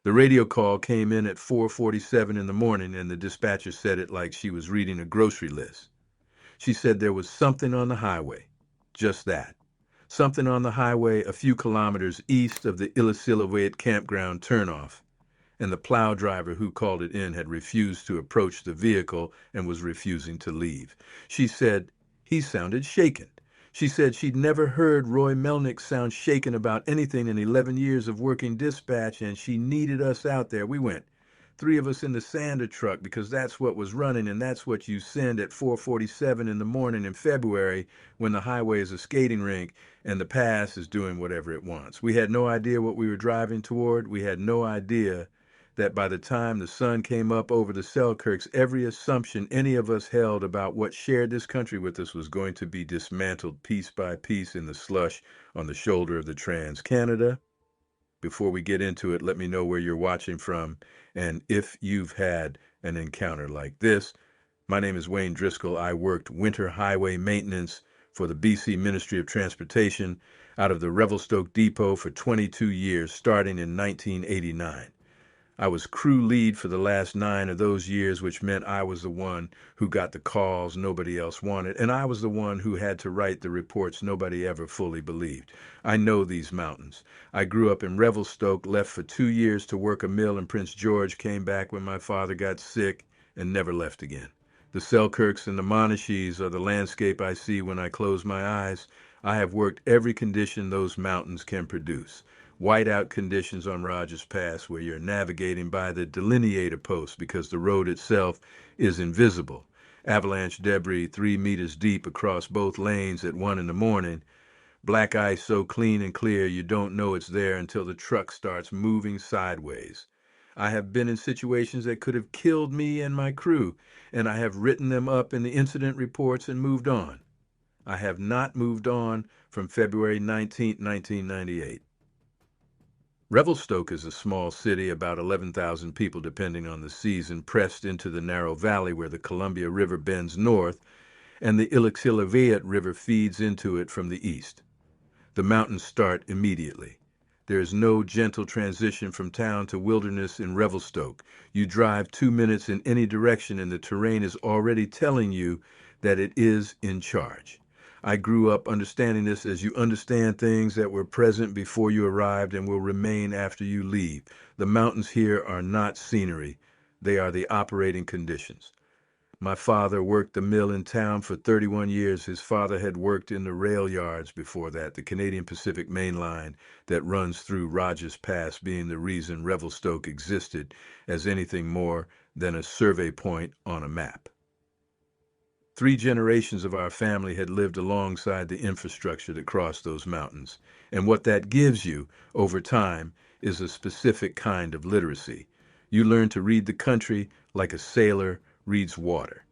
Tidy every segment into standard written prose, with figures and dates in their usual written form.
The radio call came in at 4:47 in the morning, and the dispatcher said it like she was reading a grocery list. She said there was something on the highway. Just that. Something on the highway a few kilometers east of the Illecillewaet campground turnoff, and the plow driver who called it in had refused to approach the vehicle and was refusing to leave. She said he sounded shaken. She said she'd never heard Roy Melnyk sound shaken about anything in 11 years of working dispatch, and she needed us out there. We went. Three of us in the sander truck because that's what was running, and that's what you send at 4:47 in the morning in February when the highway is a skating rink and the pass is doing whatever it wants. We had no idea what we were driving toward. We had no idea that by the time the sun came up over the Selkirks, every assumption any of us held about what shared this country with us was going to be dismantled piece by piece in the slush on the shoulder of the Trans-Canada. Before we get into it, let me know where you're watching from and if you've had an encounter like this. My name is Wayne Driscoll. I worked winter highway maintenance for the BC Ministry of Transportation out of the Revelstoke Depot for 22 years, starting in 1989. I was crew lead for the last 9 of those years, which meant I was the one who got the calls nobody else wanted, and I was the one who had to write the reports nobody ever fully believed. I know these mountains. I grew up in Revelstoke, left for 2 years to work a mill in Prince George, came back when my father got sick, and never left again. The Selkirks and the Monachees are the landscape I see when I close my eyes. I have worked every condition those mountains can produce. Whiteout conditions on Rogers Pass where you're navigating by the delineator post because the road itself is invisible. Avalanche debris 3 meters deep across both lanes at 1 in the morning. Black ice so clean and clear you don't know it's there until the truck starts moving sideways. I have been in situations that could have killed me and my crew, and I have written them up in the incident reports and moved on. I have not moved on from February 19, 1998. Revelstoke is a small city, about 11,000 people depending on the season, pressed into the narrow valley where the Columbia River bends north and the Illecillewaet River feeds into it from the east. The mountains start immediately. There is no gentle transition from town to wilderness in Revelstoke. You drive 2 minutes in any direction and the terrain is already telling you that it is in charge. I grew up understanding this as you understand things that were present before you arrived and will remain after you leave. The mountains here are not scenery. They are the operating conditions. My father worked the mill in town for 31 years. His father had worked in the rail yards before that, the Canadian Pacific Main Line that runs through Rogers Pass being the reason Revelstoke existed as anything more than a survey point on a map. 3 generations of our family had lived alongside the infrastructure that crossed those mountains, and what that gives you over time is a specific kind of literacy. You learn to read the country like a sailor reads water.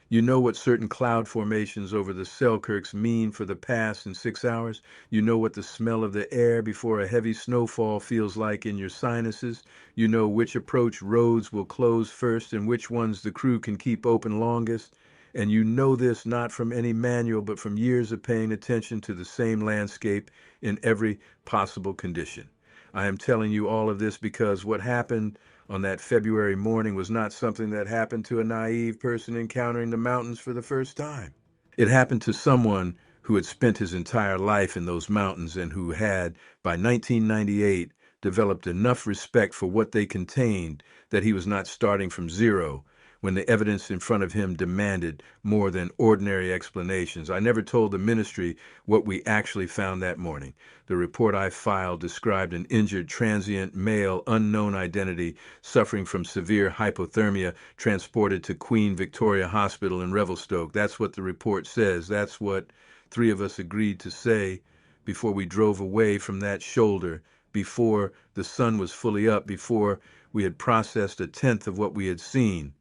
You know what certain cloud formations over the Selkirks mean for the pass in 6 hours. You know what the smell of the air before a heavy snowfall feels like in your sinuses. You know which approach roads will close first and which ones the crew can keep open longest. And you know this not from any manual, but from years of paying attention to the same landscape in every possible condition. I am telling you all of this because what happened on that February morning was not something that happened to a naive person encountering the mountains for the first time. It happened to someone who had spent his entire life in those mountains and who had, by 1998, developed enough respect for what they contained that he was not starting from zero when the evidence in front of him demanded more than ordinary explanations. I never told the ministry what we actually found that morning. The report I filed described an injured transient male, unknown identity, suffering from severe hypothermia, transported to Queen Victoria Hospital in Revelstoke. That's what the report says. That's what 3 of us agreed to say before we drove away from that shoulder, before the sun was fully up, before we had processed 1/10 of what we had seen.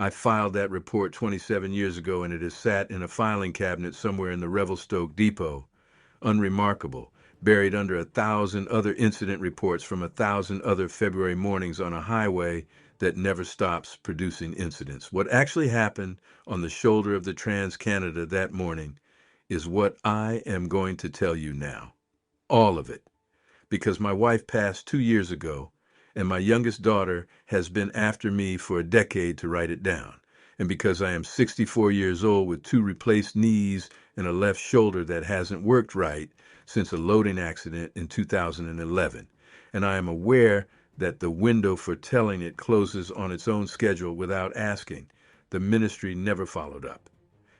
I filed that report 27 years ago, and it has sat in a filing cabinet somewhere in the Revelstoke Depot, unremarkable, buried under 1,000 other incident reports from 1,000 other February mornings on a highway that never stops producing incidents. What actually happened on the shoulder of the Trans-Canada that morning is what I am going to tell you now. All of it. Because my wife passed 2 years ago, and my youngest daughter has been after me for a decade to write it down. And because I am 64 years old with 2 replaced knees and a left shoulder that hasn't worked right since a loading accident in 2011, and I am aware that the window for telling it closes on its own schedule without asking, the ministry never followed up.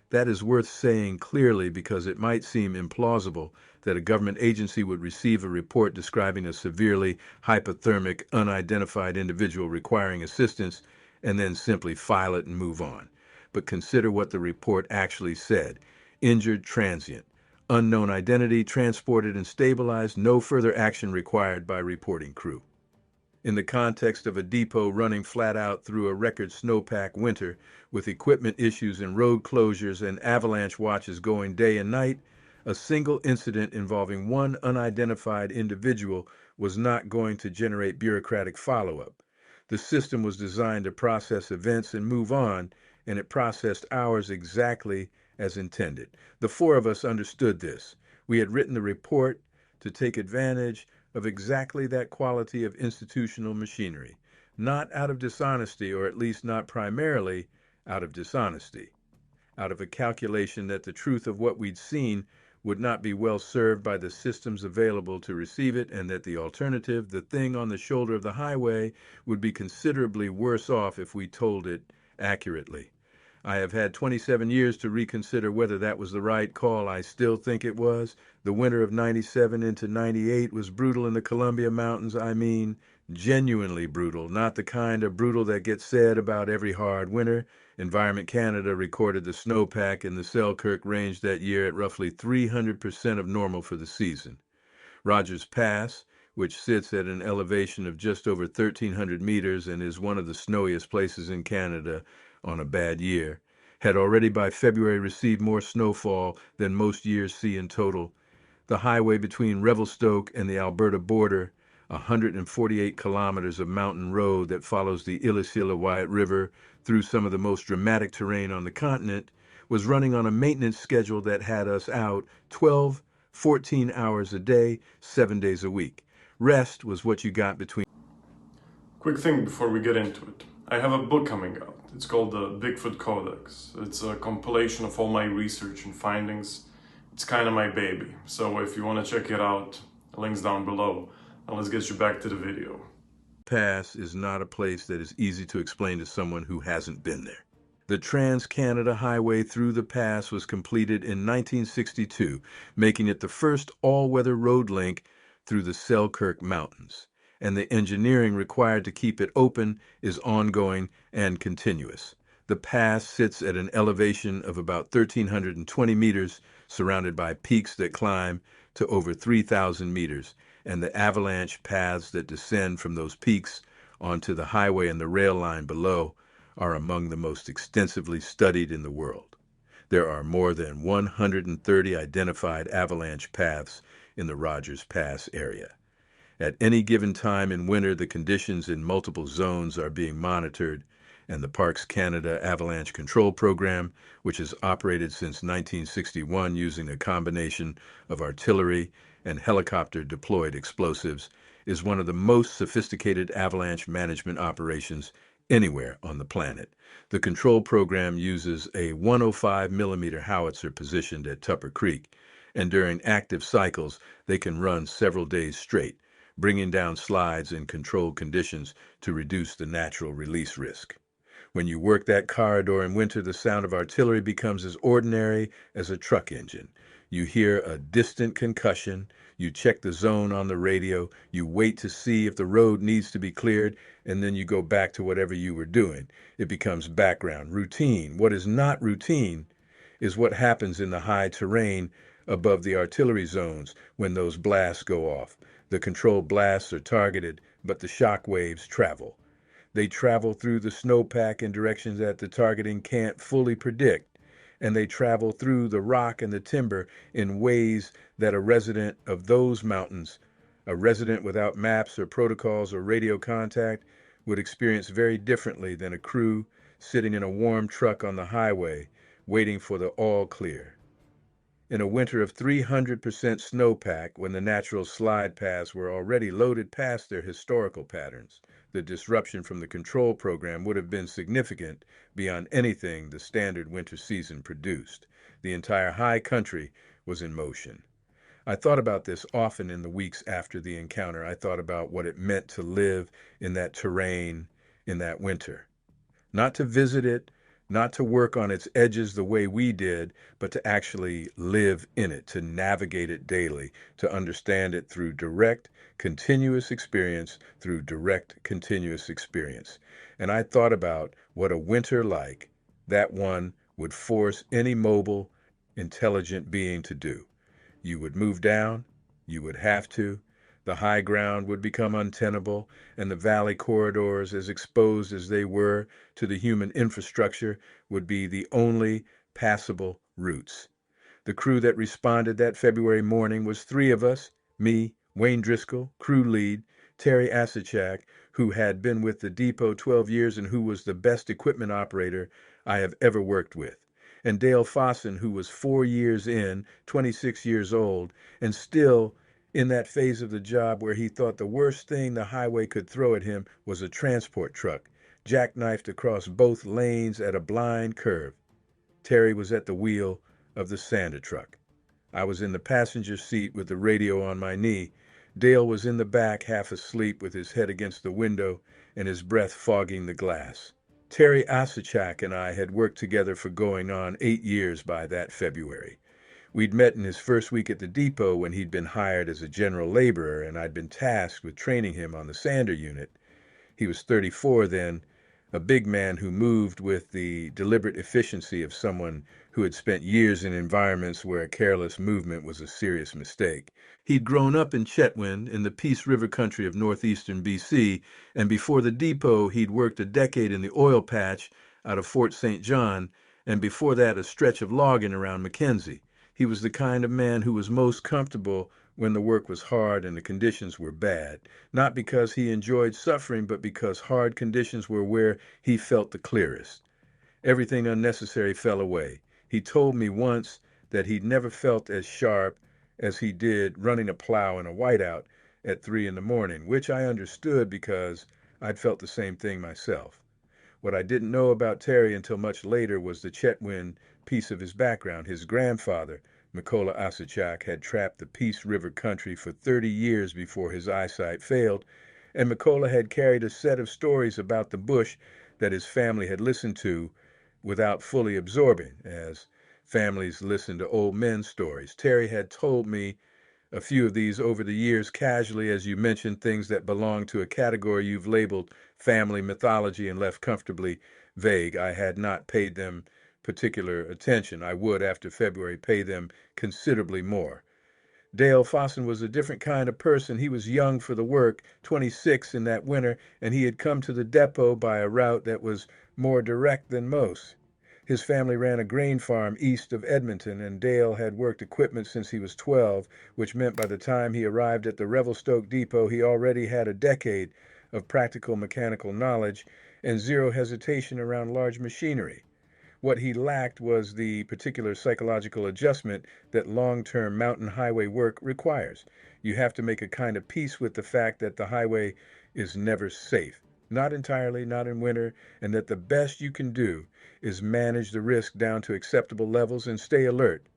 That is worth saying clearly because it might seem implausible that a government agency would receive a report describing a severely hypothermic, unidentified individual requiring assistance and then simply file it and move on. But consider what the report actually said. Injured transient. Unknown identity, transported and stabilized, no further action required by reporting crew. In the context of a depot running flat out through a record snowpack winter, with equipment issues and road closures and avalanche watches going day and night, a single incident involving one unidentified individual was not going to generate bureaucratic follow-up. The system was designed to process events and move on, and it processed ours exactly as intended. The 4 of us understood this. We had written the report to take advantage of exactly that quality of institutional machinery, not out of dishonesty, or at least not primarily out of dishonesty, out of a calculation that the truth of what we'd seen would not be well served by the systems available to receive it, and that the alternative, the thing on the shoulder of the highway, would be considerably worse off if we told it accurately. I have had 27 years to reconsider whether that was the right call. I still think it was. The winter of 97 into 98 was brutal in the Columbia Mountains. I mean, genuinely brutal, not the kind of brutal that gets said about every hard winter. Environment Canada recorded the snowpack in the Selkirk Range that year at roughly 300% of normal for the season. Rogers Pass, which sits at an elevation of just over 1,300 meters and is one of the snowiest places in Canada on a bad year, had already by February received more snowfall than most years see in total. The highway between Revelstoke and the Alberta border, 148 kilometers of mountain road that follows the Illecillewaet River through some of the most dramatic terrain on the continent, was running on a maintenance schedule that had us out 12, 14 hours a day, 7 days a week. Rest was what you got between. Quick thing before we get into it. I have a book coming out. It's called the Bigfoot Codex. It's a compilation of all my research and findings. It's kind of my baby. So if you want to check it out, links down below. And let's get you back to the video. Pass is not a place that is easy to explain to someone who hasn't been there. The Trans-Canada Highway through the pass was completed in 1962, making it the first all-weather road link through the Selkirk Mountains, and the engineering required to keep it open is ongoing and continuous. The pass sits at an elevation of about 1,320 meters, surrounded by peaks that climb to over 3,000 meters, and the avalanche paths that descend from those peaks onto the highway and the rail line below are among the most extensively studied in the world. There are more than 130 identified avalanche paths in the Rogers Pass area. At any given time in winter, the conditions in multiple zones are being monitored, and the Parks Canada Avalanche Control Program, which has operated since 1961 using a combination of artillery and helicopter-deployed explosives, is one of the most sophisticated avalanche management operations anywhere on the planet. The control program uses a 105 millimeter howitzer positioned at Tupper Creek, and during active cycles, they can run several days straight, bringing down slides in controlled conditions to reduce the natural release risk. When you work that corridor in winter, the sound of artillery becomes as ordinary as a truck engine. You hear a distant concussion, you check the zone on the radio, you wait to see if the road needs to be cleared, and then you go back to whatever you were doing. It becomes background, routine. What is not routine is what happens in the high terrain above the artillery zones when those blasts go off. The controlled blasts are targeted, but the shock waves travel. They travel through the snowpack in directions that the targeting can't fully predict, and they travel through the rock and the timber in ways that a resident of those mountains, a resident without maps or protocols or radio contact, would experience very differently than a crew sitting in a warm truck on the highway waiting for the all clear. In a winter of 300% snowpack, when the natural slide paths were already loaded past their historical patterns, the disruption from the control program would have been significant beyond anything the standard winter season produced. The entire high country was in motion. I thought about this often in the weeks after the encounter. I thought about what it meant to live in that terrain in that winter. Not to visit it, not to work on its edges the way we did, but to actually live in it, to navigate it daily, to understand it through direct, continuous experience, through direct, continuous experience. And I thought about what a winter like that one would force any mobile, intelligent being to do. You would move down, you would have to. The high ground would become untenable, and the valley corridors, as exposed as they were to the human infrastructure, would be the only passable routes. The crew that responded that February morning was three of us: me, Wayne Driscoll, crew lead, Terry Asachak, who had been with the depot 12 years and who was the best equipment operator I have ever worked with, and Dale Fossen, who was 4 years in, 26 years old, and still in that phase of the job where he thought the worst thing the highway could throw at him was a transport truck, jackknifed across both lanes at a blind curve. Terry was at the wheel of the Sander truck. I was in the passenger seat with the radio on my knee. Dale was in the back, half asleep, with his head against the window and his breath fogging the glass. Terry Asachak and I had worked together for going on 8 years by that February. We'd met in his first week at the depot when he'd been hired as a general laborer, and I'd been tasked with training him on the Sander unit. He was 34 then, a big man who moved with the deliberate efficiency of someone who had spent years in environments where a careless movement was a serious mistake. He'd grown up in Chetwynd, in the Peace River country of northeastern BC, and before the depot, he'd worked a decade in the oil patch out of Fort St. John, and before that, a stretch of logging around Mackenzie. He was the kind of man who was most comfortable when the work was hard and the conditions were bad, not because he enjoyed suffering, but because hard conditions were where he felt the clearest. Everything unnecessary fell away. He told me once that he'd never felt as sharp as he did running a plow in a whiteout at 3 in the morning, which I understood because I'd felt the same thing myself. What I didn't know about Terry until much later was the Chetwynd piece of his background. His grandfather, Mykola Asachak, had trapped the Peace River country for 30 years before his eyesight failed, and Mykola had carried a set of stories about the bush that his family had listened to without fully absorbing, as families listen to old men's stories. Terry had told me a few of these over the years casually, as you mentioned, things that belong to a category you've labeled family mythology and left comfortably vague. I had not paid them particular attention. I would, after February, pay them considerably more. Dale Fossen was a different kind of person. He was young for the work, 26 in that winter, and he had come to the depot by a route that was more direct than most. His family ran a grain farm east of Edmonton, and Dale had worked equipment since he was 12, which meant by the time he arrived at the Revelstoke depot, he already had a decade of practical mechanical knowledge and zero hesitation around large machinery. What he lacked was the particular psychological adjustment that long-term mountain highway work requires. You have to make a kind of peace with the fact that the highway is never safe. Not entirely, not in winter, and that the best you can do is manage the risk down to acceptable levels and stay alert.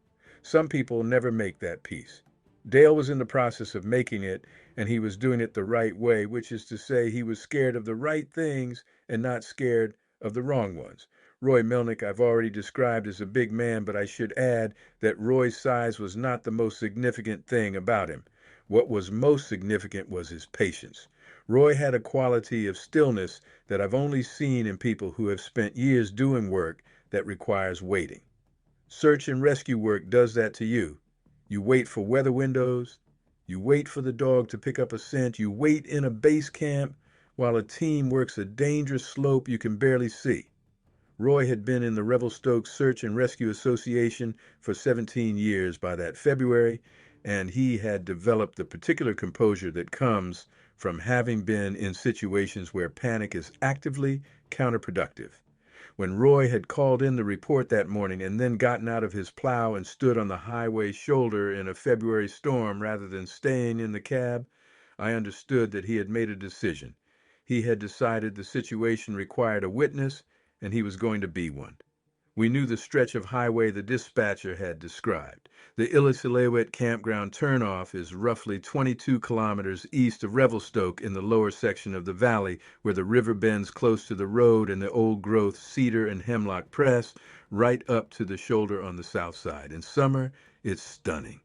Some people never make that peace. Dale was in the process of making it, and he was doing it the right way, which is to say he was scared of the right things and not scared of the wrong ones. Roy Melnyk I've already described as a big man, but I should add that Roy's size was not the most significant thing about him. What was most significant was his patience. Roy had a quality of stillness that I've only seen in people who have spent years doing work that requires waiting. Search and rescue work does that to you. You wait for weather windows, you wait for the dog to pick up a scent, you wait in a base camp while a team works a dangerous slope you can barely see. Roy had been in the Revelstoke Search and Rescue Association for 17 years by that February, and he had developed the particular composure that comes from having been in situations where panic is actively counterproductive. When Roy had called in the report that morning and then gotten out of his plow and stood on the highway shoulder in a February storm rather than staying in the cab, I understood that he had made a decision. He had decided the situation required a witness, and he was going to be one. We knew the stretch of highway the dispatcher had described. The Illecillewaet campground turnoff is roughly 22 kilometers east of Revelstoke in the lower section of the valley, where the river bends close to the road and the old-growth cedar and hemlock press right up to the shoulder on the south side. In summer, it's stunning.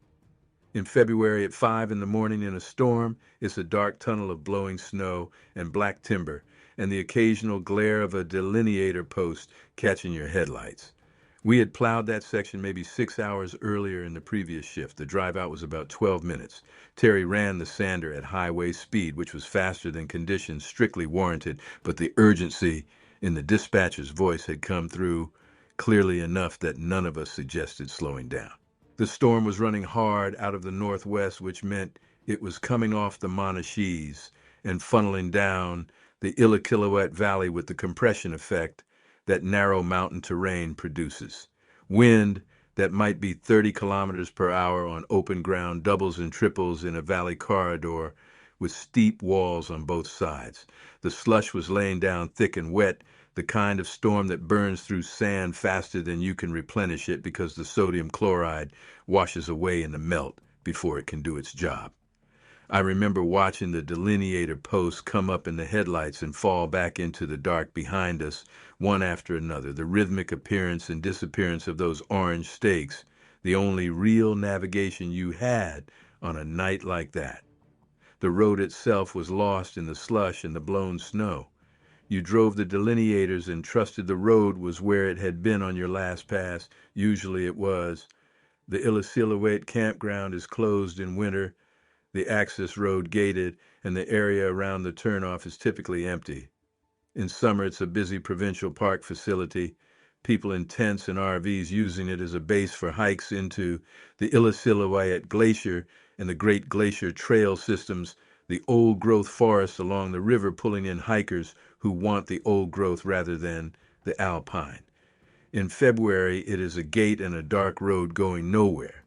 In February at 5 in the morning in a storm, it's a dark tunnel of blowing snow and black timber and the occasional glare of a delineator post catching your headlights. We had plowed that section maybe 6 hours earlier in the previous shift. The drive out was about 12 minutes. Terry ran the sander at highway speed, which was faster than conditions strictly warranted, but the urgency in the dispatcher's voice had come through clearly enough that none of us suggested slowing down. The storm was running hard out of the northwest, which meant it was coming off the Monashees and funneling down the Illecillewaet Valley with the compression effect that narrow mountain terrain produces. Wind that might be 30 kilometers per hour on open ground doubles and triples in a valley corridor with steep walls on both sides. The slush was laying down thick and wet, the kind of storm that burns through sand faster than you can replenish it because the sodium chloride washes away in the melt before it can do its job. I remember watching the delineator posts come up in the headlights and fall back into the dark behind us, one after another, the rhythmic appearance and disappearance of those orange stakes, the only real navigation you had on a night like that. The road itself was lost in the slush and the blown snow. You drove the delineators and trusted the road was where it had been on your last pass. Usually it was. The Illecillewaet campground is closed in winter, the access road gated, and the area around the turnoff is typically empty. In summer, it's a busy provincial park facility, people in tents and RVs using it as a base for hikes into the Illecillewaet Glacier and the Great Glacier Trail systems, the old-growth forest along the river pulling in hikers who want the old growth rather than the alpine. In February, it is a gate and a dark road going nowhere.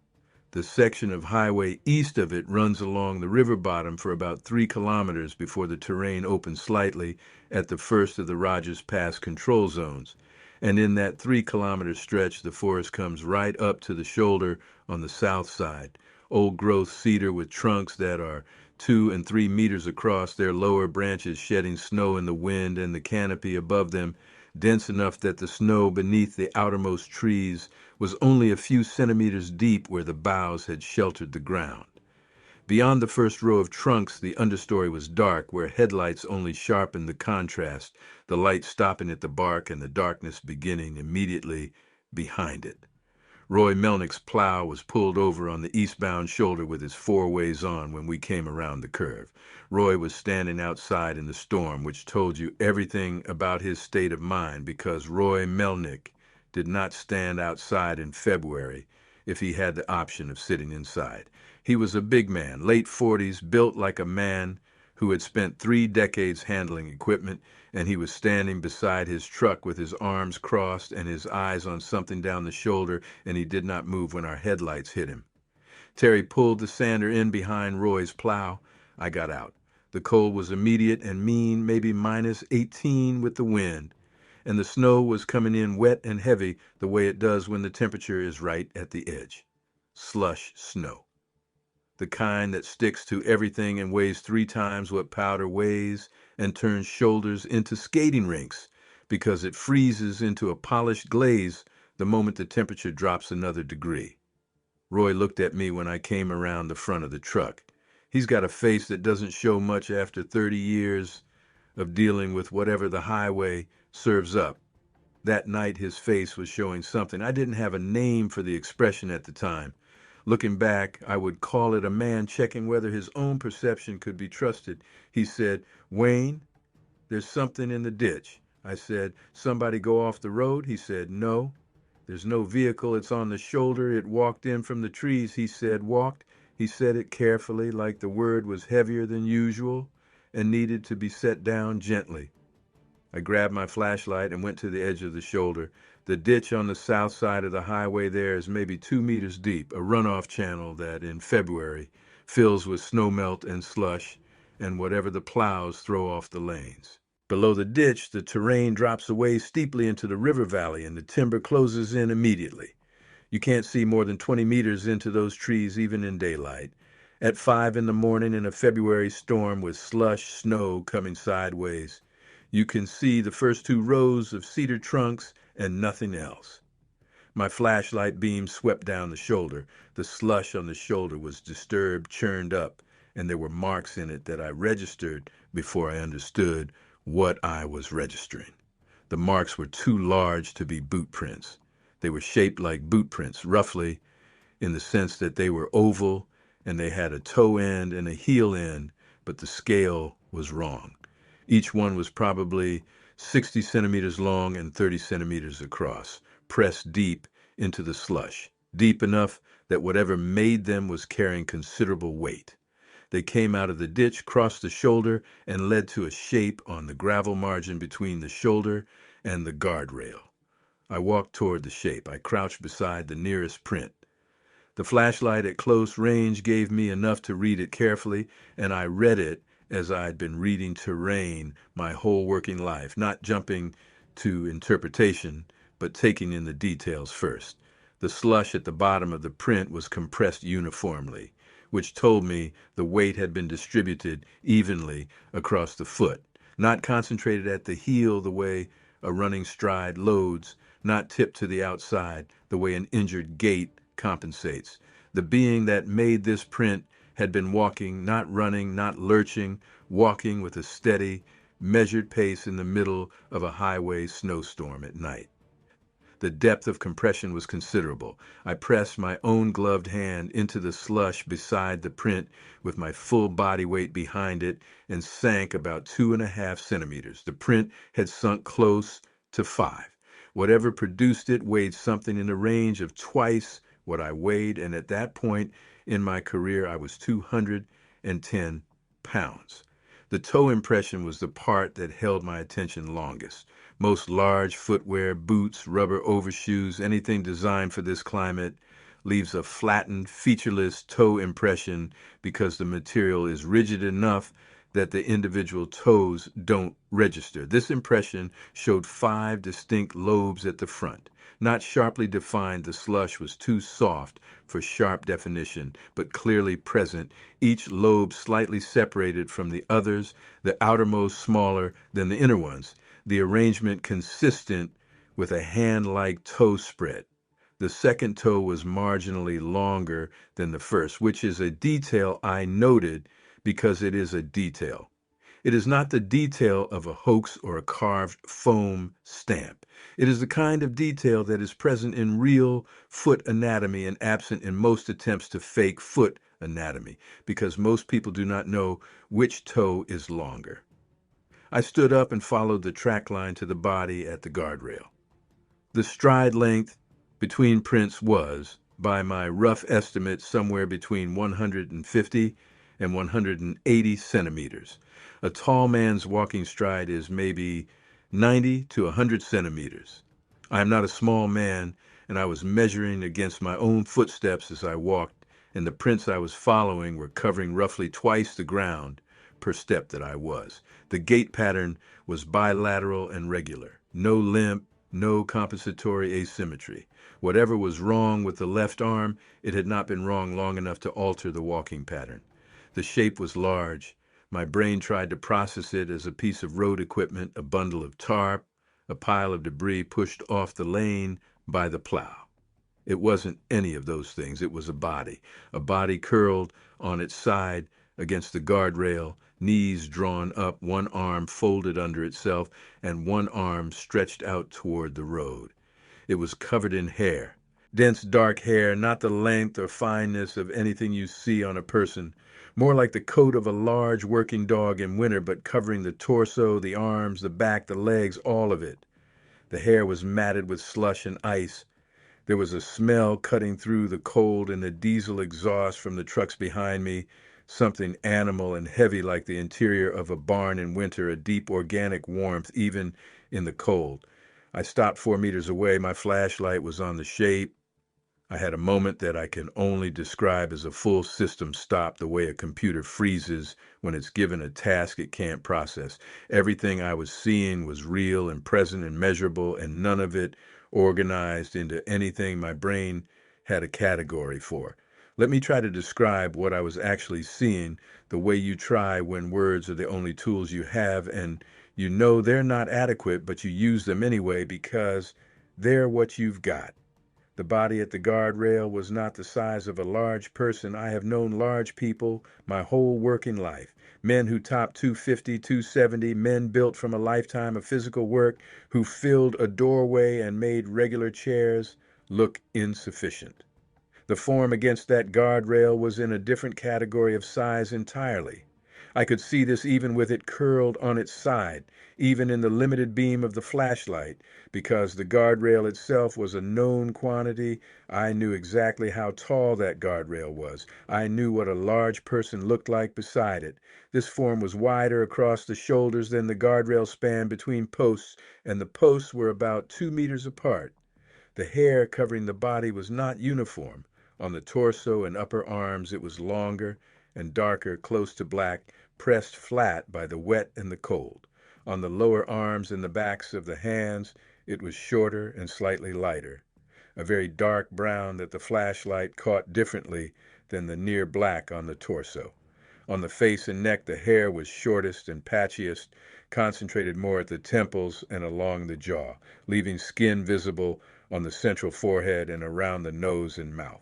The section of highway east of it runs along the river bottom for about 3 kilometers before the terrain opens slightly at the first of the Rogers Pass control zones. And in that 3-kilometer stretch, the forest comes right up to the shoulder on the south side. Old-growth cedar with trunks that are 2 and 3 meters across, their lower branches shedding snow in the wind, and the canopy above them dense enough that the snow beneath the outermost trees was only a few centimeters deep where the boughs had sheltered the ground. Beyond the first row of trunks, the understory was dark, where headlights only sharpened the contrast, the light stopping at the bark and the darkness beginning immediately behind it. Roy Melnyk's plow was pulled over on the eastbound shoulder with his 4-ways on when we came around the curve. Roy was standing outside in the storm, which told you everything about his state of mind, because Roy Melnyk did not stand outside in February if he had the option of sitting inside. He was a big man, late 40s, built like a man who had spent 3 decades handling equipment, and he was standing beside his truck with his arms crossed and his eyes on something down the shoulder, and he did not move when our headlights hit him. Terry pulled the sander in behind Roy's plow. I got out. The cold was immediate and mean, maybe minus 18 with the wind, and the snow was coming in wet and heavy the way it does when the temperature is right at the edge. Slush snow. The kind that sticks to everything and weighs 3 times what powder weighs and turns shoulders into skating rinks because it freezes into a polished glaze the moment the temperature drops another degree. Roy looked at me when I came around the front of the truck. He's got a face that doesn't show much after 30 years of dealing with whatever the highway serves up. That night his face was showing something. I didn't have a name for the expression at the time. Looking back, I would call it a man checking whether his own perception could be trusted. He said, "Wayne, there's something in the ditch." I said, "Somebody go off the road?" He said, "No, there's no vehicle. It's on the shoulder. It walked in from the trees." He said, "Walked." He said it carefully, like the word was heavier than usual and needed to be set down gently. I grabbed my flashlight and went to the edge of the shoulder. The ditch on the south side of the highway there is maybe 2 meters deep, a runoff channel that in February fills with snowmelt and slush and whatever the plows throw off the lanes. Below the ditch, the terrain drops away steeply into the river valley and the timber closes in immediately. You can't see more than 20 meters into those trees even in daylight. At 5 in the morning in a February storm with slush, snow coming sideways, you can see the first 2 rows of cedar trunks and nothing else. My flashlight beam swept down the shoulder. The slush on the shoulder was disturbed, churned up, and there were marks in it that I registered before I understood what I was registering. The marks were too large to be boot prints. They were shaped like boot prints, roughly, in the sense that they were oval and they had a toe end and a heel end, but the scale was wrong. Each one was probably 60 centimeters long and 30 centimeters across, pressed deep into the slush, deep enough that whatever made them was carrying considerable weight. They came out of the ditch, crossed the shoulder, and led to a shape on the gravel margin between the shoulder and the guardrail. I walked toward the shape. I crouched beside the nearest print. The flashlight at close range gave me enough to read it carefully, and I read it as I'd been reading terrain my whole working life, not jumping to interpretation, but taking in the details first. The slush at the bottom of the print was compressed uniformly, which told me the weight had been distributed evenly across the foot, not concentrated at the heel the way a running stride loads, not tipped to the outside the way an injured gait compensates. The being that made this print had been walking, not running, not lurching, walking with a steady, measured pace in the middle of a highway snowstorm at night. The depth of compression was considerable. I pressed my own gloved hand into the slush beside the print with my full body weight behind it and sank about 2.5 centimeters. The print had sunk close to 5. Whatever produced it weighed something in the range of twice what I weighed, and at that point in my career I was 210 pounds. The toe impression was the part that held my attention longest. Most large footwear, boots, rubber overshoes, anything designed for this climate leaves a flattened, featureless toe impression because the material is rigid enough that the individual toes don't register. This impression showed 5 distinct lobes at the front. Not sharply defined, the slush was too soft for sharp definition, but clearly present, each lobe slightly separated from the others, the outermost smaller than the inner ones, the arrangement consistent with a hand-like toe spread. The second toe was marginally longer than the first, which is a detail I noted because it is a detail. It is not the detail of a hoax or a carved foam stamp. It is the kind of detail that is present in real foot anatomy and absent in most attempts to fake foot anatomy, because most people do not know which toe is longer. I stood up and followed the track line to the body at the guardrail. The stride length between prints was, by my rough estimate, somewhere between 150 and 180 centimeters. A tall man's walking stride is maybe 90 to 100 centimeters. I am not a small man, and I was measuring against my own footsteps as I walked, and the prints I was following were covering roughly twice the ground per step that I was. The gait pattern was bilateral and regular. No limp, no compensatory asymmetry. Whatever was wrong with the left arm, it had not been wrong long enough to alter the walking pattern. The shape was large. My brain tried to process it as a piece of road equipment, a bundle of tarp, a pile of debris pushed off the lane by the plow. It wasn't any of those things. It was a body curled on its side against the guardrail, knees drawn up, one arm folded under itself, and one arm stretched out toward the road. It was covered in hair, dense dark hair, not the length or fineness of anything you see on a person, more like the coat of a large working dog in winter, but covering the torso, the arms, the back, the legs, all of it. The hair was matted with slush and ice. There was a smell cutting through the cold and the diesel exhaust from the trucks behind me, something animal and heavy like the interior of a barn in winter, a deep organic warmth even in the cold. I stopped 4 meters away. My flashlight was on the shape. I had a moment that I can only describe as a full system stop, the way a computer freezes when it's given a task it can't process. Everything I was seeing was real and present and measurable, and none of it organized into anything my brain had a category for. Let me try to describe what I was actually seeing, the way you try when words are the only tools you have, and you know they're not adequate, but you use them anyway because they're what you've got. The body at the guardrail was not the size of a large person. I have known large people my whole working life. Men who topped 250, 270, men built from a lifetime of physical work who filled a doorway and made regular chairs look insufficient. The form against that guardrail was in a different category of size entirely. I could see this even with it curled on its side, even in the limited beam of the flashlight. Because the guardrail itself was a known quantity, I knew exactly how tall that guardrail was. I knew what a large person looked like beside it. This form was wider across the shoulders than the guardrail span between posts, and the posts were about 2 meters apart. The hair covering the body was not uniform. On the torso and upper arms it was longer and darker, close to black, pressed flat by the wet and the cold. On the lower arms and the backs of the hands it was shorter and slightly lighter, a very dark brown that the flashlight caught differently than the near black on the torso. On the face and neck the hair was shortest and patchiest, concentrated more at the temples and along the jaw, leaving skin visible on the central forehead and around the nose and mouth.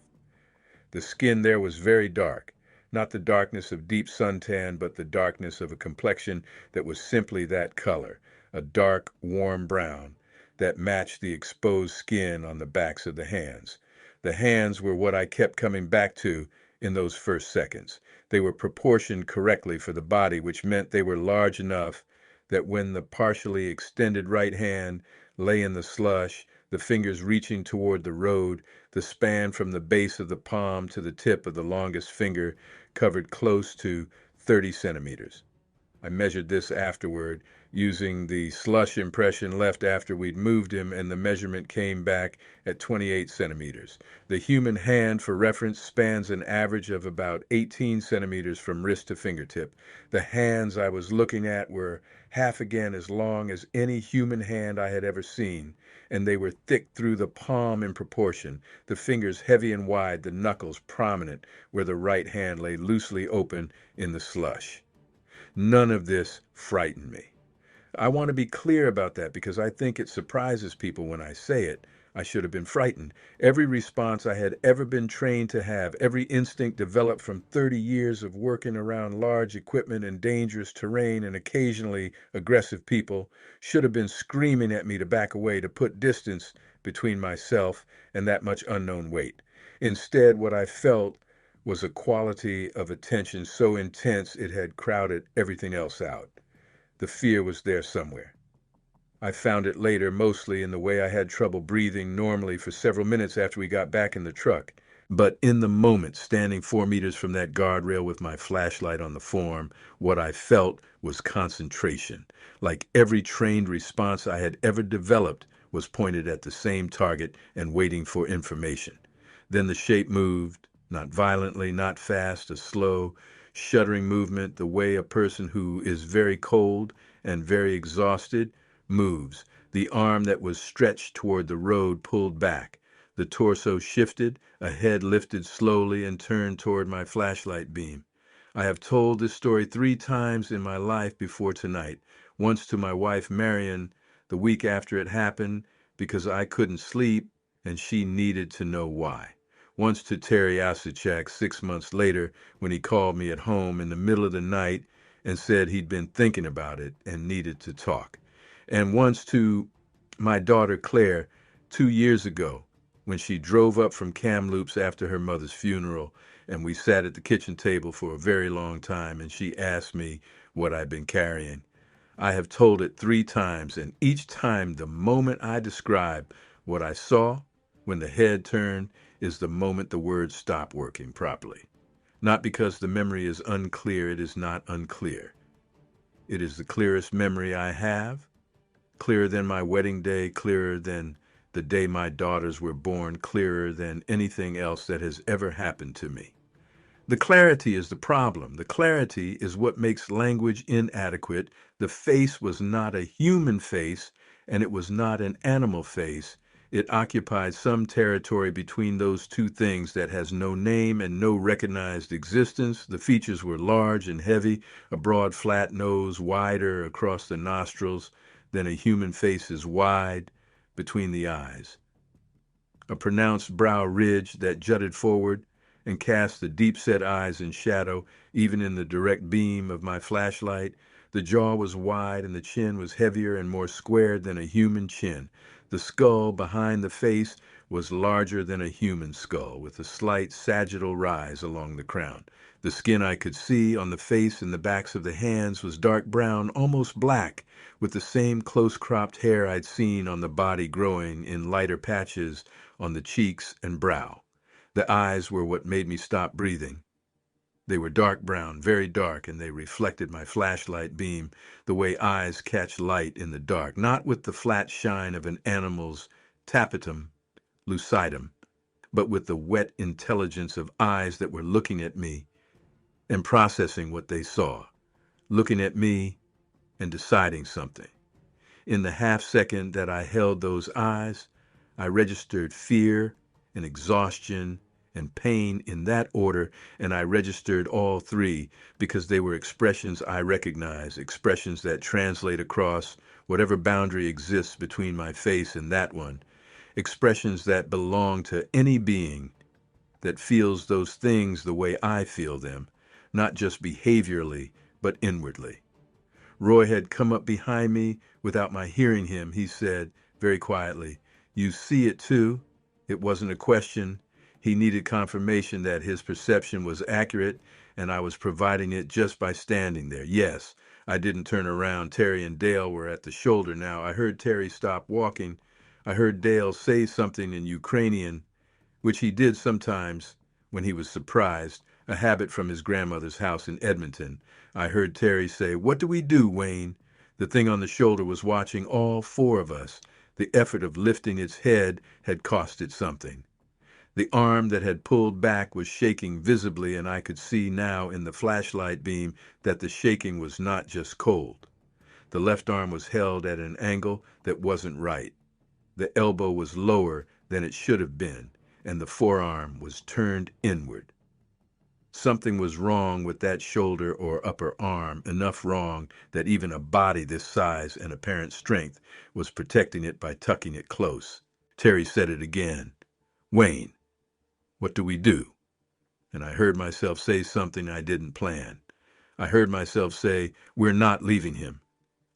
The skin there was very dark, not the darkness of deep suntan, but the darkness of a complexion that was simply that color, a dark, warm brown that matched the exposed skin on the backs of the hands. The hands were what I kept coming back to in those first seconds. They were proportioned correctly for the body, which meant they were large enough that when the partially extended right hand lay in the slush, the fingers reaching toward the road, the span from the base of the palm to the tip of the longest finger covered close to 30 centimeters. I measured this afterward using the slush impression left after we'd moved him, and the measurement came back at 28 centimeters. The human hand, for reference, spans an average of about 18 centimeters from wrist to fingertip. The hands I was looking at were half again as long as any human hand I had ever seen, and they were thick through the palm in proportion, the fingers heavy and wide, the knuckles prominent where the right hand lay loosely open in the slush. None of this frightened me. I want to be clear about that because I think it surprises people when I say it. I should have been frightened. Every response I had ever been trained to have, every instinct developed from 30 years of working around large equipment and dangerous terrain and occasionally aggressive people, should have been screaming at me to back away, to put distance between myself and that much unknown weight. Instead, what I felt was a quality of attention so intense it had crowded everything else out. The fear was there somewhere. I found it later, mostly in the way I had trouble breathing normally for several minutes after we got back in the truck. But in the moment, standing 4 meters from that guardrail with my flashlight on the form, what I felt was concentration. Like every trained response I had ever developed was pointed at the same target and waiting for information. Then the shape moved, not violently, not fast, a slow, shuddering movement, the way a person who is very cold and very exhausted moves. The arm that was stretched toward the road pulled back. The torso shifted, a head lifted slowly and turned toward my flashlight beam. I have told this story 3 times in my life before tonight. Once to my wife Marion the week after it happened because I couldn't sleep and she needed to know why. Once to Terry Asachak 6 months later when he called me at home in the middle of the night and said he'd been thinking about it and needed to talk. And once to my daughter Claire 2 years ago when she drove up from Kamloops after her mother's funeral, and we sat at the kitchen table for a very long time, and she asked me what I'd been carrying. I have told it 3 times, and each time the moment I describe what I saw when the head turned is the moment the words stop working properly. Not because the memory is unclear, it is not unclear. It is the clearest memory I have, clearer than my wedding day, clearer than the day my daughters were born, clearer than anything else that has ever happened to me. The clarity is the problem. The clarity is what makes language inadequate. The face was not a human face, and it was not an animal face. It occupied some territory between those two things that has no name and no recognized existence. The features were large and heavy, a broad flat nose wider across the nostrils than a human face is wide between the eyes. A pronounced brow ridge that jutted forward and cast the deep-set eyes in shadow, even in the direct beam of my flashlight. The jaw was wide and the chin was heavier and more squared than a human chin. The skull behind the face was larger than a human skull, with a slight sagittal rise along the crown. The skin I could see on the face and the backs of the hands was dark brown, almost black, with the same close-cropped hair I'd seen on the body growing in lighter patches on the cheeks and brow. The eyes were what made me stop breathing. They were dark brown, very dark, and they reflected my flashlight beam the way eyes catch light in the dark, not with the flat shine of an animal's tapetum lucidum, but with the wet intelligence of eyes that were looking at me and processing what they saw, looking at me and deciding something. In the half second that I held those eyes, I registered fear and exhaustion and pain in that order, and I registered all three because they were expressions I recognize, expressions that translate across whatever boundary exists between my face and that one, expressions that belong to any being that feels those things the way I feel them, not just behaviorally, but inwardly. Roy had come up behind me without my hearing him. He said, very quietly, "You see it too?" It wasn't a question. He needed confirmation that his perception was accurate, and I was providing it just by standing there. Yes, I didn't turn around. Terry and Dale were at the shoulder now. I heard Terry stop walking. I heard Dale say something in Ukrainian, which he did sometimes when he was surprised, a habit from his grandmother's house in Edmonton. I heard Terry say, "What do we do, Wayne?" The thing on the shoulder was watching all four of us. The effort of lifting its head had cost it something. The arm that had pulled back was shaking visibly, and I could see now in the flashlight beam that the shaking was not just cold. The left arm was held at an angle that wasn't right. The elbow was lower than it should have been, and the forearm was turned inward. Something was wrong with that shoulder or upper arm, enough wrong that even a body this size and apparent strength was protecting it by tucking it close. Terry said it again. "Wayne, what do we do?" And I heard myself say something I didn't plan. I heard myself say, "We're not leaving him."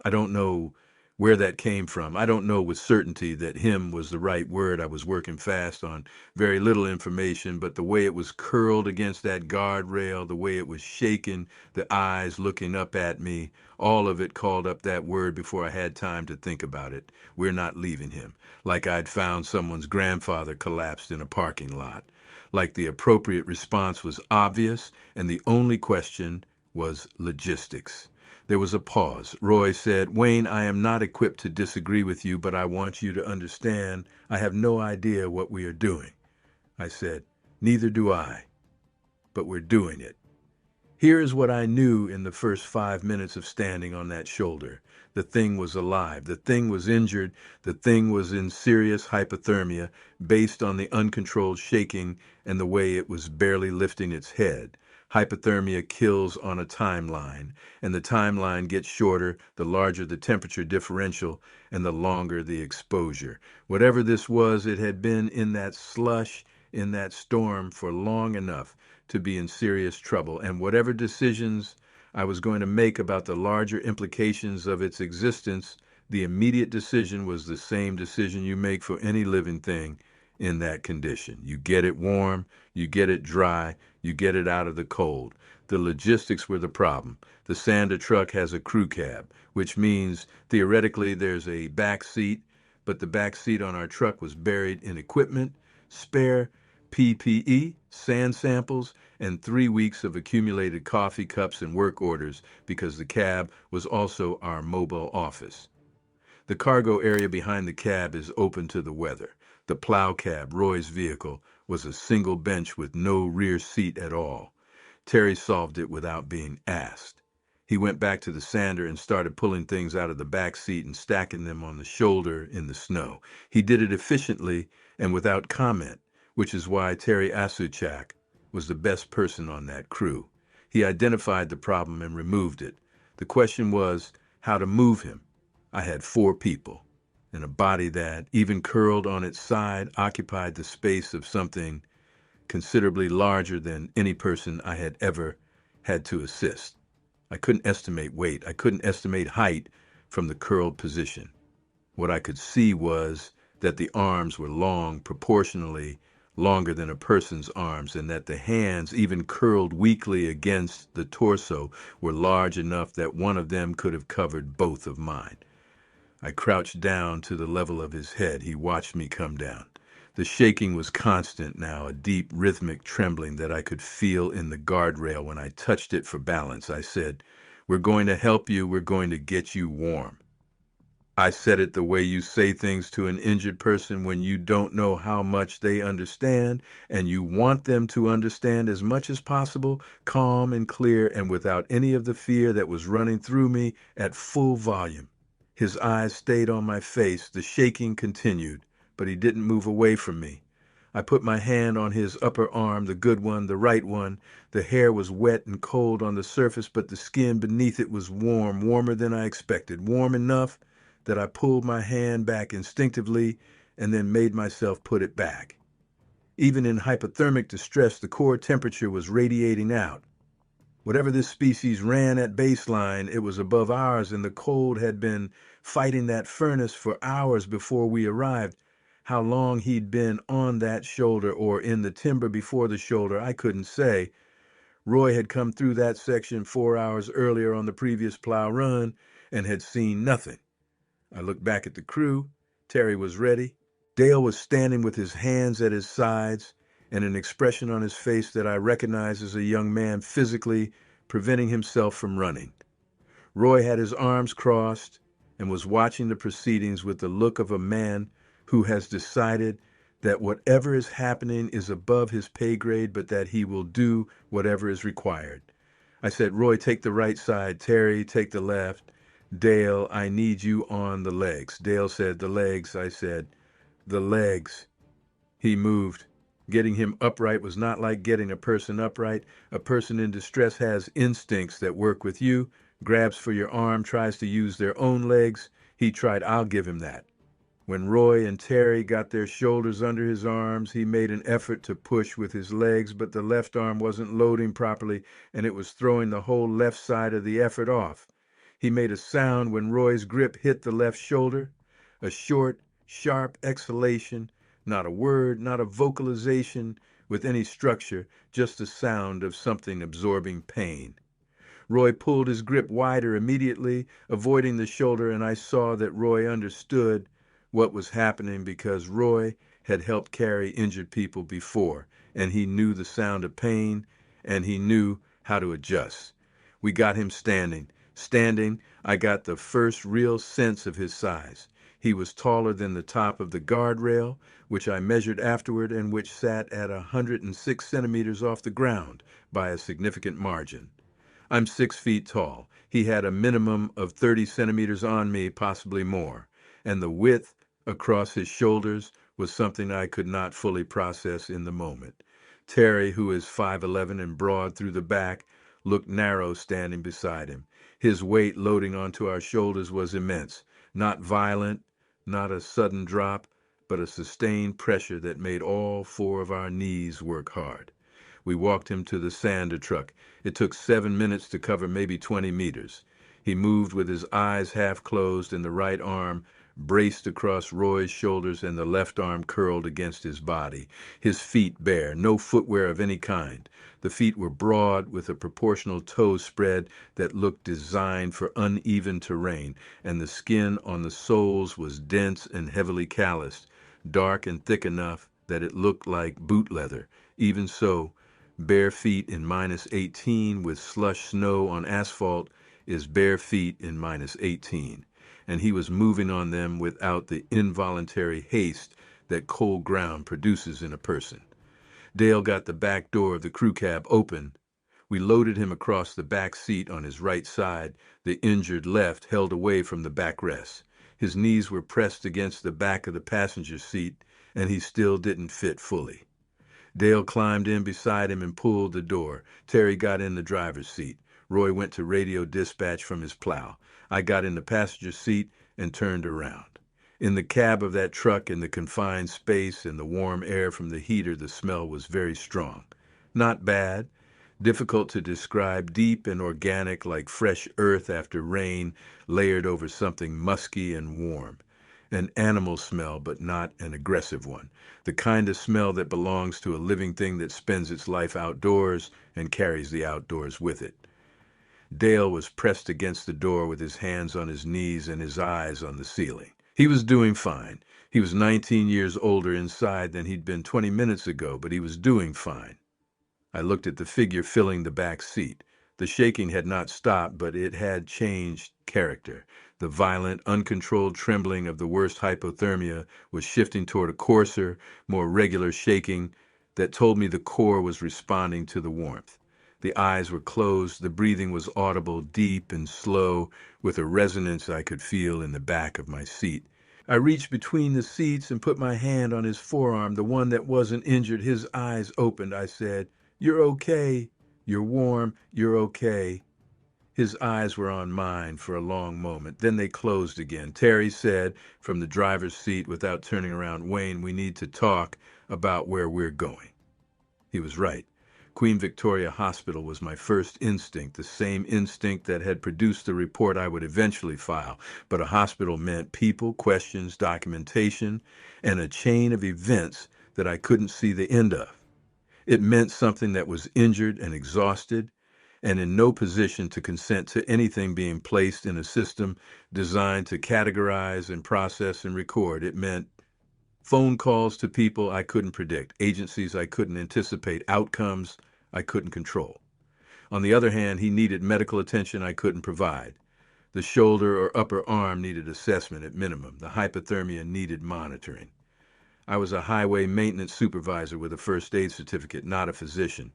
I don't know where that came from. I don't know with certainty that him was the right word. I was working fast on very little information, but the way it was curled against that guardrail, the way it was shaking, the eyes looking up at me, all of it called up that word before I had time to think about it. We're not leaving him. Like I'd found someone's grandfather collapsed in a parking lot. Like the appropriate response was obvious, and the only question was logistics. There was a pause. Roy said, "Wayne, I am not equipped to disagree with you, but I want you to understand I have no idea what we are doing." I said, "Neither do I, but we're doing it." Here is what I knew in the first 5 minutes of standing on that shoulder. The thing was alive. The thing was injured. The thing was in serious hypothermia based on the uncontrolled shaking and the way it was barely lifting its head. Hypothermia kills on a timeline, and the timeline gets shorter the larger the temperature differential and the longer the exposure. Whatever this was, it had been in that slush, in that storm for long enough to be in serious trouble, and whatever decisions I was going to make about the larger implications of its existence, the immediate decision was the same decision you make for any living thing in that condition. You get it warm, you get it dry, you get it out of the cold. The logistics were the problem. The sander truck has a crew cab, which means theoretically there's a back seat, but the back seat on our truck was buried in equipment, spare PPE, sand samples, and 3 weeks of accumulated coffee cups and work orders because the cab was also our mobile office. The cargo area behind the cab is open to the weather. The plow cab, Roy's vehicle, was a single bench with no rear seat at all. Terry solved it without being asked. He went back to the sander and started pulling things out of the back seat and stacking them on the shoulder in the snow. He did it efficiently and without comment, which is why Terry Asuchak was the best person on that crew. He identified the problem and removed it. The question was how to move him. I had 4 people, and a body that, even curled on its side, occupied the space of something considerably larger than any person I had ever had to assist. I couldn't estimate weight. I couldn't estimate height from the curled position. What I could see was that the arms were long, proportionally longer than a person's arms, and that the hands, even curled weakly against the torso, were large enough that one of them could have covered both of mine. I crouched down to the level of his head. He watched me come down. The shaking was constant now, a deep rhythmic trembling that I could feel in the guardrail when I touched it for balance. I said, "We're going to help you. We're going to get you warm." I said it the way you say things to an injured person when you don't know how much they understand, and you want them to understand as much as possible, calm and clear and without any of the fear that was running through me, at full volume. His eyes stayed on my face. The shaking continued, but he didn't move away from me. I put my hand on his upper arm, the good one, the right one. The hair was wet and cold on the surface, but the skin beneath it was warm, warmer than I expected, warm enough that I pulled my hand back instinctively and then made myself put it back. Even in hypothermic distress, the core temperature was radiating out. Whatever this species ran at baseline, it was above ours, and the cold had been fighting that furnace for hours before we arrived. How long he'd been on that shoulder or in the timber before the shoulder, I couldn't say. Roy had come through that section 4 hours earlier on the previous plow run and had seen nothing. I looked back at the crew. Terry was ready. Dale was standing with his hands at his sides and an expression on his face that I recognized as a young man physically preventing himself from running. Roy had his arms crossed and was watching the proceedings with the look of a man who has decided that whatever is happening is above his pay grade, but that he will do whatever is required. I said, "Roy, take the right side. Terry, take the left. Dale, I need you on the legs." Dale said, "The legs." I said, "The legs." He moved. Getting him upright was not like getting a person upright. A person in distress has instincts that work with you, grabs for your arm, tries to use their own legs. He tried. I'll give him that. When Roy and Terry got their shoulders under his arms, he made an effort to push with his legs, but the left arm wasn't loading properly, and it was throwing the whole left side of the effort off. He made a sound when Roy's grip hit the left shoulder, a short, sharp exhalation, not a word, not a vocalization with any structure, just the sound of something absorbing pain. Roy pulled his grip wider immediately, avoiding the shoulder, and I saw that Roy understood what was happening because Roy had helped carry injured people before, and he knew the sound of pain, and he knew how to adjust. We got him standing. Standing, I got the first real sense of his size. He was taller than the top of the guardrail, which I measured afterward and which sat at 106 centimeters off the ground by a significant margin. I'm 6 feet tall. He had a minimum of 30 centimeters on me, possibly more, and the width across his shoulders was something I could not fully process in the moment. Terry, who is 5'11" and broad through the back, looked narrow standing beside him. His weight loading onto our shoulders was immense, not violent, not a sudden drop, but a sustained pressure that made all 4 of our knees work hard. We walked him to the sander truck. It took 7 minutes to cover maybe 20 meters. He moved with his eyes half closed and the right arm braced across Roy's shoulders and the left arm curled against his body. His feet bare, no footwear of any kind. The feet were broad with a proportional toe spread that looked designed for uneven terrain, and the skin on the soles was dense and heavily calloused, dark and thick enough that it looked like boot leather. Even so, bare feet in -18 with slush snow on asphalt is bare feet in -18, and he was moving on them without the involuntary haste that cold ground produces in a person. Dale got the back door of the crew cab open. We loaded him across the back seat on his right side, the injured left held away from the backrest. His knees were pressed against the back of the passenger seat, and he still didn't fit fully. Dale climbed in beside him and pulled the door. Terry got in the driver's seat. Roy went to radio dispatch from his plow. I got in the passenger seat and turned around. In the cab of that truck, in the confined space and the warm air from the heater, the smell was very strong. Not bad, difficult to describe, deep and organic like fresh earth after rain layered over something musky and warm. An animal smell, but not an aggressive one. The kind of smell that belongs to a living thing that spends its life outdoors and carries the outdoors with it. Dale was pressed against the door with his hands on his knees and his eyes on the ceiling. He was doing fine. He was 19 years older inside than he'd been 20 minutes ago, but he was doing fine. I looked at the figure filling the back seat. The shaking had not stopped, but it had changed character. The violent, uncontrolled trembling of the worst hypothermia was shifting toward a coarser, more regular shaking that told me the core was responding to the warmth. The eyes were closed, the breathing was audible, deep and slow, with a resonance I could feel in the back of my seat. I reached between the seats and put my hand on his forearm, the one that wasn't injured. His eyes opened. I said, "You're okay. You're warm. You're okay." His eyes were on mine for a long moment. Then they closed again. Terry said from the driver's seat without turning around, "Wayne, we need to talk about where we're going." He was right. Queen Victoria Hospital was my first instinct, the same instinct that had produced the report I would eventually file. But a hospital meant people, questions, documentation, and a chain of events that I couldn't see the end of. It meant something that was injured and exhausted and in no position to consent to anything being placed in a system designed to categorize and process and record. It meant phone calls to people I couldn't predict, agencies I couldn't anticipate, outcomes I couldn't control. On the other hand, he needed medical attention I couldn't provide. The shoulder or upper arm needed assessment at minimum. The hypothermia needed monitoring. I was a highway maintenance supervisor with a first aid certificate, not a physician.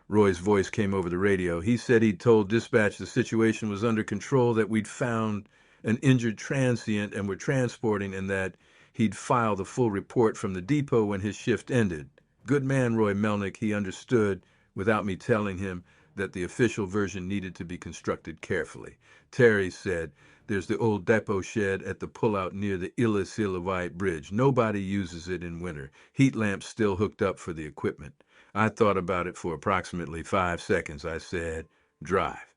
Roy's voice came over the radio. He said he'd told dispatch the situation was under control, that we'd found an injured transient and were transporting, and that he'd file the full report from the depot when his shift ended. Good man, Roy Melnyk. He understood, without me telling him, that the official version needed to be constructed carefully. Terry said, "There's the old depot shed at the pullout near the Illecillewaet bridge. Nobody uses it in winter. Heat lamps still hooked up for the equipment." I thought about it for approximately 5 seconds. I said, "Drive."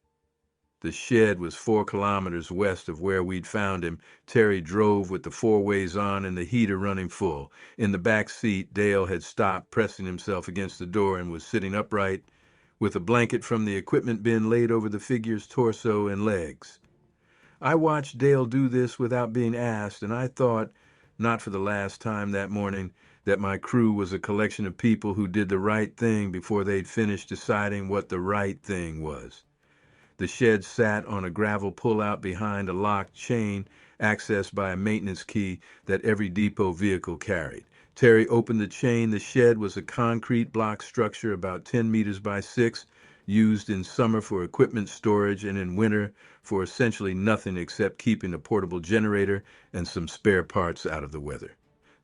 The shed was 4 kilometers west of where we'd found him. Terry drove with the four ways on and the heater running full. In the back seat, Dale had stopped, pressing himself against the door, and was sitting upright with a blanket from the equipment bin laid over the figure's torso and legs. I watched Dale do this without being asked, and I thought, not for the last time that morning, that my crew was a collection of people who did the right thing before they'd finished deciding what the right thing was. The shed sat on a gravel pullout behind a locked chain accessed by a maintenance key that every depot vehicle carried. Terry opened the chain. The shed was a concrete block structure about 10 meters by 6, used in summer for equipment storage and in winter for essentially nothing except keeping a portable generator and some spare parts out of the weather.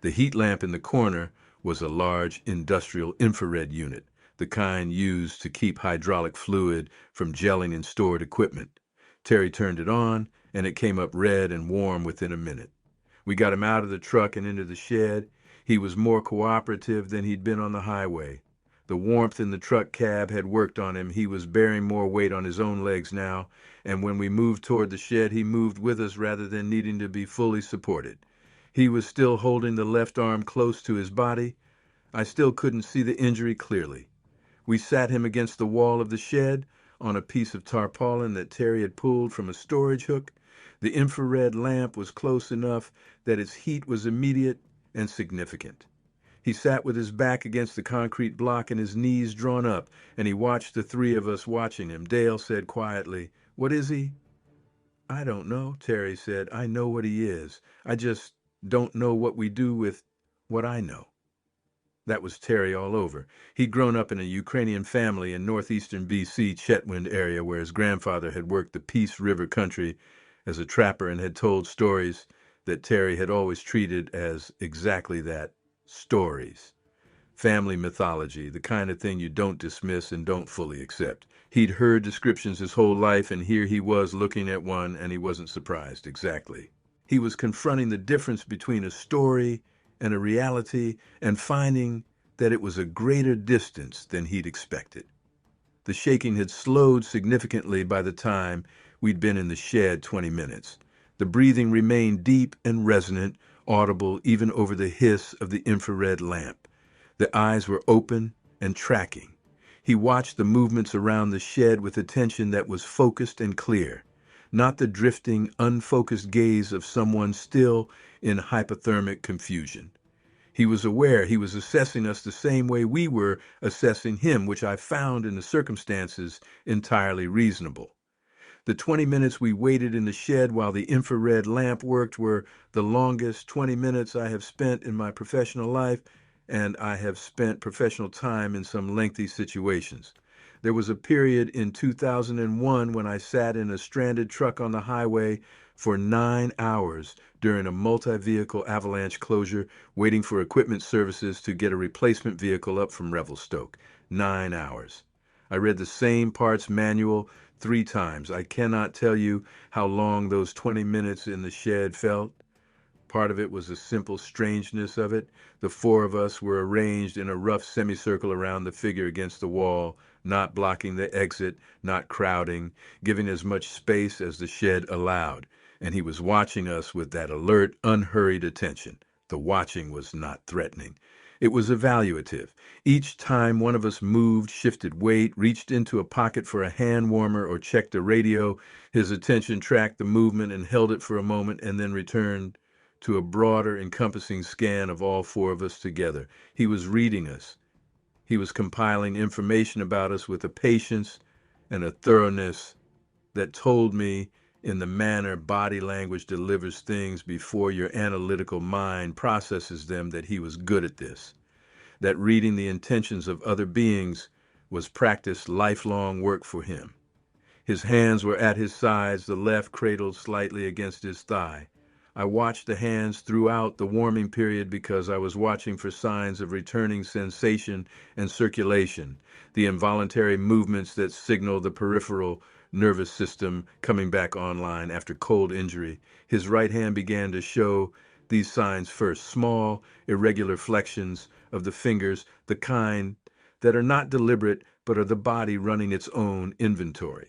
The heat lamp in the corner was a large industrial infrared unit, the kind used to keep hydraulic fluid from gelling in stored equipment. Terry turned it on, and it came up red and warm within a minute. We got him out of the truck and into the shed. He was more cooperative than he'd been on the highway. The warmth in the truck cab had worked on him. He was bearing more weight on his own legs now, and when we moved toward the shed, he moved with us rather than needing to be fully supported. He was still holding the left arm close to his body. I still couldn't see the injury clearly. We sat him against the wall of the shed on a piece of tarpaulin that Terry had pulled from a storage hook. The infrared lamp was close enough that its heat was immediate and significant. He sat with his back against the concrete block and his knees drawn up, and he watched the three of us watching him. Dale said quietly, "What is he?" "I don't know," Terry said. "I know what he is. I just don't know what we do with what I know." That was Terry all over. He'd grown up in a Ukrainian family in northeastern BC Chetwynd area where his grandfather had worked the Peace River country as a trapper and had told stories that Terry had always treated as exactly that, stories. Family mythology, the kind of thing you don't dismiss and don't fully accept. He'd heard descriptions his whole life, and here he was looking at one, and he wasn't surprised, exactly. He was confronting the difference between a story and a reality and finding that it was a greater distance than he'd expected. The shaking had slowed significantly by the time we'd been in the shed 20 minutes. The breathing remained deep and resonant, audible even over the hiss of the infrared lamp. The eyes were open and tracking. He watched the movements around the shed with attention that was focused and clear, not the drifting, unfocused gaze of someone still in hypothermic confusion. He was aware he was assessing us the same way we were assessing him, which I found in the circumstances entirely reasonable. The 20 minutes we waited in the shed while the infrared lamp worked were the longest 20 minutes I have spent in my professional life, and I have spent professional time in some lengthy situations. There was a period in 2001 when I sat in a stranded truck on the highway for 9 hours during a multi-vehicle avalanche closure, waiting for equipment services to get a replacement vehicle up from Revelstoke. 9 hours. I read the same parts manual 3 times. I cannot tell you how long those 20 minutes in the shed felt. Part of it was the simple strangeness of it. The 4 of us were arranged in a rough semicircle around the figure against the wall, not blocking the exit, not crowding, giving as much space as the shed allowed. And he was watching us with that alert, unhurried attention. The watching was not threatening. It was evaluative. Each time one of us moved, shifted weight, reached into a pocket for a hand warmer or checked a radio, his attention tracked the movement and held it for a moment and then returned to a broader, encompassing scan of all 4 of us together. He was reading us. He was compiling information about us with a patience and a thoroughness that told me, in the manner body language delivers things before your analytical mind processes them, that he was good at this, that reading the intentions of other beings was practiced lifelong work for him. His hands were at his sides, the left cradled slightly against his thigh. I watched the hands throughout the warming period because I was watching for signs of returning sensation and circulation, the involuntary movements that signal the peripheral nervous system coming back online after cold injury. His right hand began to show these signs first, small, irregular flexions of the fingers, the kind that are not deliberate but are the body running its own inventory.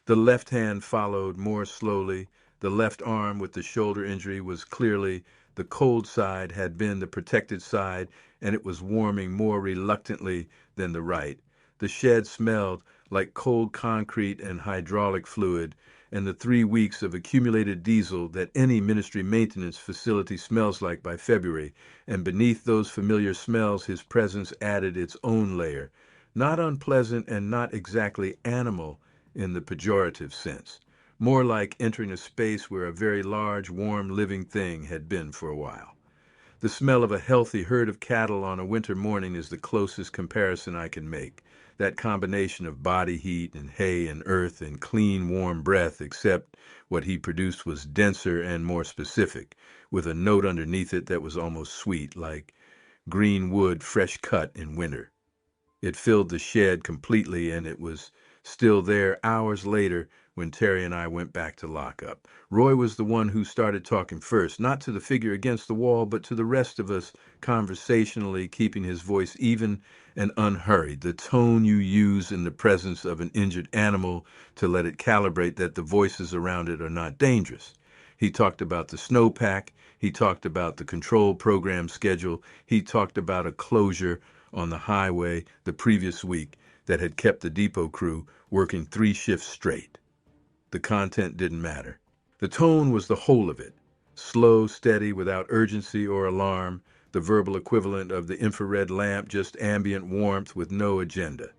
The left hand followed more slowly. The left arm with the shoulder injury was clearly the cold side, had been the protected side, and it was warming more reluctantly than the right. The shed smelled like cold concrete and hydraulic fluid, and the 3 weeks of accumulated diesel that any ministry maintenance facility smells like by February, and beneath those familiar smells his presence added its own layer, not unpleasant and not exactly animal in the pejorative sense, more like entering a space where a very large, warm, living thing had been for a while. The smell of a healthy herd of cattle on a winter morning is the closest comparison I can make. That combination of body heat and hay and earth and clean, warm breath, except what he produced was denser and more specific, with a note underneath it that was almost sweet, like green wood fresh cut in winter. It filled the shed completely, and it was still there hours later when Terry and I went back to lockup. Roy was the one who started talking first, not to the figure against the wall, but to the rest of us, conversationally, keeping his voice even and unhurried, the tone you use in the presence of an injured animal to let it calibrate that the voices around it are not dangerous. He talked about the snowpack. He talked about the control program schedule. He talked about a closure on the highway the previous week that had kept the depot crew working 3 shifts straight. The content didn't matter. The tone was the whole of it. Slow, steady, without urgency or alarm, the verbal equivalent of the infrared lamp, just ambient warmth with no agenda.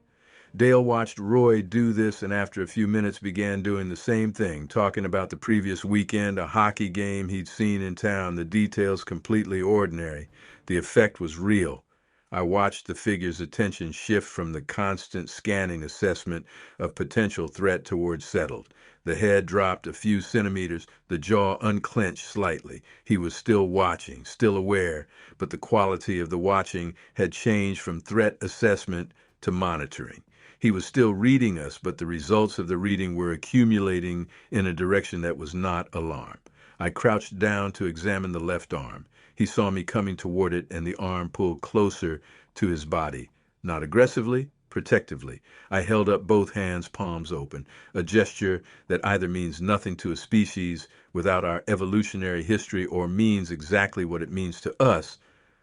Dale watched Roy do this and after a few minutes began doing the same thing, talking about the previous weekend, a hockey game he'd seen in town, the details completely ordinary. The effect was real. I watched the figure's attention shift from the constant scanning assessment of potential threat toward settled. The head dropped a few centimeters, the jaw unclenched slightly. He was still watching, still aware, but the quality of the watching had changed from threat assessment to monitoring. He was still reading us, but the results of the reading were accumulating in a direction that was not alarm. I crouched down to examine the left arm. He saw me coming toward it, and the arm pulled closer to his body. Not aggressively, protectively. I held up both hands, palms open, a gesture that either means nothing to a species without our evolutionary history or means exactly what it means to us.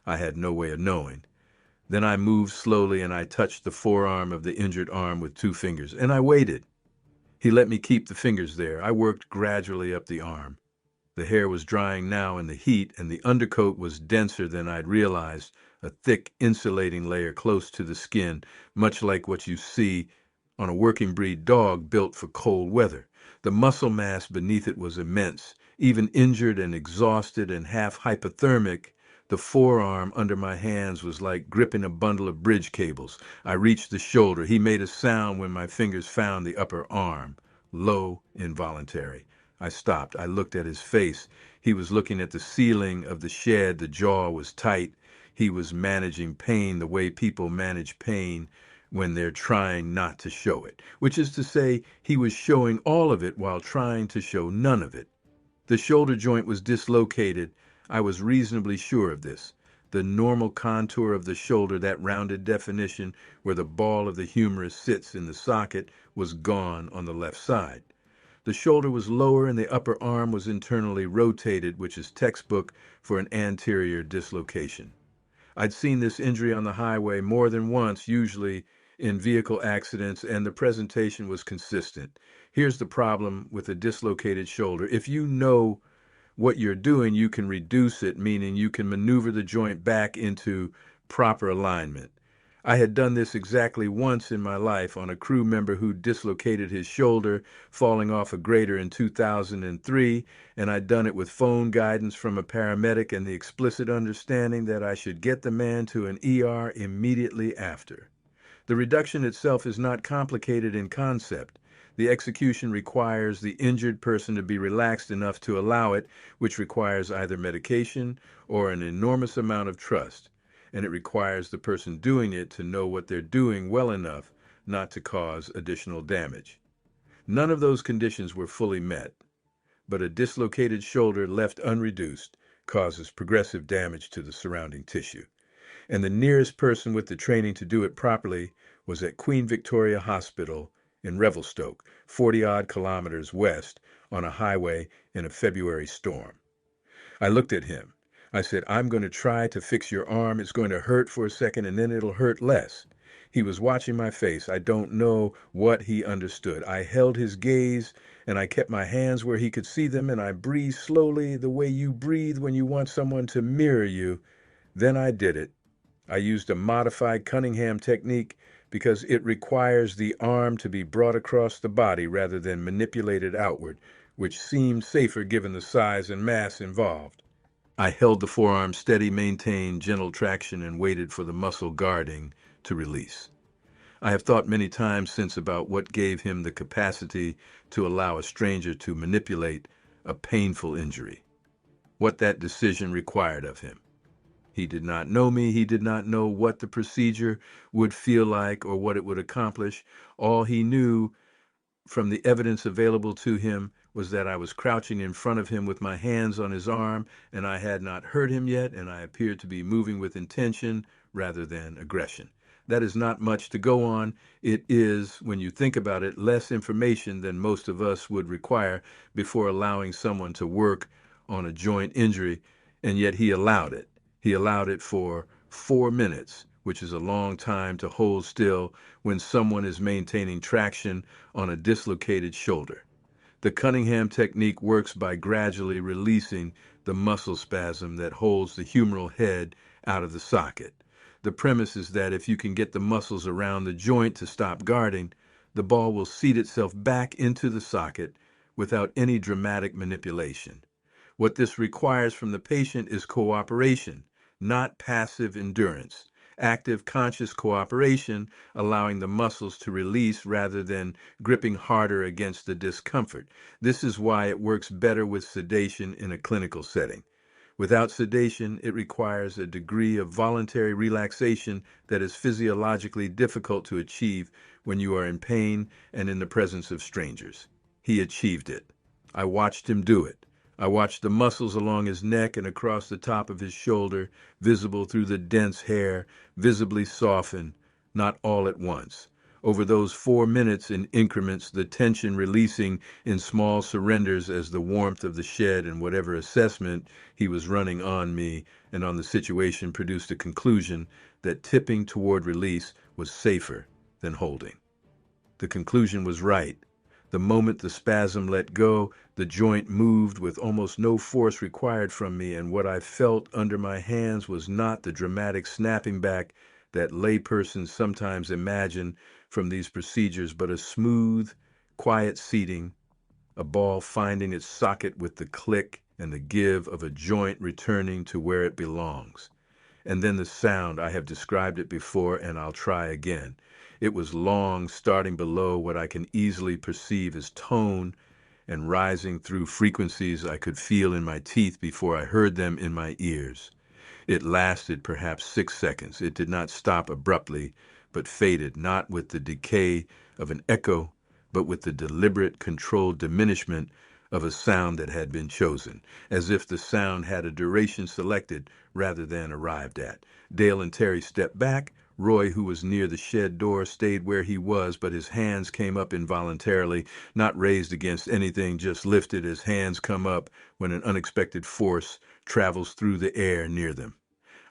I had no way of knowing. Then I moved slowly and I touched the forearm of the injured arm with 2 fingers, and I waited. He let me keep the fingers there. I worked gradually up the arm. The hair was drying now in the heat, and the undercoat was denser than I'd realized, a thick insulating layer close to the skin, much like what you see on a working breed dog built for cold weather. The muscle mass beneath it was immense. Even injured and exhausted and half hypothermic, the forearm under my hands was like gripping a bundle of bridge cables. I reached the shoulder. He made a sound when my fingers found the upper arm. Low, involuntary. I stopped. I looked at his face. He was looking at the ceiling of the shed. The jaw was tight. He was managing pain the way people manage pain when they're trying not to show it, which is to say, he was showing all of it while trying to show none of it. The shoulder joint was dislocated. I was reasonably sure of this. The normal contour of the shoulder, that rounded definition where the ball of the humerus sits in the socket, was gone on the left side. The shoulder was lower and the upper arm was internally rotated, which is textbook for an anterior dislocation. I'd seen this injury on the highway more than once, usually in vehicle accidents, and the presentation was consistent. Here's the problem with a dislocated shoulder. If you know what you're doing, you can reduce it, meaning you can maneuver the joint back into proper alignment. I had done this exactly once in my life on a crew member who dislocated his shoulder falling off a grader in 2003, and I'd done it with phone guidance from a paramedic and the explicit understanding that I should get the man to an ER immediately after. The reduction itself is not complicated in concept. The execution requires the injured person to be relaxed enough to allow it, which requires either medication or an enormous amount of trust. And it requires the person doing it to know what they're doing well enough not to cause additional damage. None of those conditions were fully met, but a dislocated shoulder left unreduced causes progressive damage to the surrounding tissue. And the nearest person with the training to do it properly was at Queen Victoria Hospital in Revelstoke, 40-odd kilometers west, on a highway in a February storm. I looked at him. I said, "I'm going to try to fix your arm. It's going to hurt for a second, and then it'll hurt less." He was watching my face. I don't know what he understood. I held his gaze, and I kept my hands where he could see them, and I breathed slowly the way you breathe when you want someone to mirror you. Then I did it. I used a modified Cunningham technique because it requires the arm to be brought across the body rather than manipulated outward, which seemed safer given the size and mass involved. I held the forearm steady, maintained gentle traction, and waited for the muscle guarding to release. I have thought many times since about what gave him the capacity to allow a stranger to manipulate a painful injury, what that decision required of him. He did not know me. He did not know what the procedure would feel like or what it would accomplish. All he knew from the evidence available to him was that I was crouching in front of him with my hands on his arm, and I had not hurt him yet, and I appeared to be moving with intention rather than aggression. That is not much to go on. It is, when you think about it, less information than most of us would require before allowing someone to work on a joint injury, and yet he allowed it. He allowed it for 4 minutes, which is a long time to hold still when someone is maintaining traction on a dislocated shoulder. The Cunningham technique works by gradually releasing the muscle spasm that holds the humeral head out of the socket. The premise is that if you can get the muscles around the joint to stop guarding, the ball will seat itself back into the socket without any dramatic manipulation. What this requires from the patient is cooperation, not passive endurance. Active, conscious cooperation, allowing the muscles to release rather than gripping harder against the discomfort. This is why it works better with sedation in a clinical setting. Without sedation, it requires a degree of voluntary relaxation that is physiologically difficult to achieve when you are in pain and in the presence of strangers. He achieved it. I watched him do it. I watched the muscles along his neck and across the top of his shoulder, visible through the dense hair, visibly soften, not all at once. Over those 4 minutes in increments, the tension releasing in small surrenders as the warmth of the shed and whatever assessment he was running on me and on the situation produced a conclusion that tipping toward release was safer than holding. The conclusion was right. The moment the spasm let go, the joint moved with almost no force required from me, and what I felt under my hands was not the dramatic snapping back that laypersons sometimes imagine from these procedures, but a smooth, quiet seating, a ball finding its socket with the click and the give of a joint returning to where it belongs. And then the sound, I have described it before, and I'll try again. It was long, starting below what I can easily perceive as tone and rising through frequencies I could feel in my teeth before I heard them in my ears. It lasted perhaps 6 seconds. It did not stop abruptly, but faded, not with the decay of an echo, but with the deliberate, controlled diminishment of a sound that had been chosen, as if the sound had a duration selected rather than arrived at. Dale and Terry stepped back. Roy, who was near the shed door, stayed where he was, but his hands came up involuntarily, not raised against anything, just lifted as hands come up when an unexpected force travels through the air near them.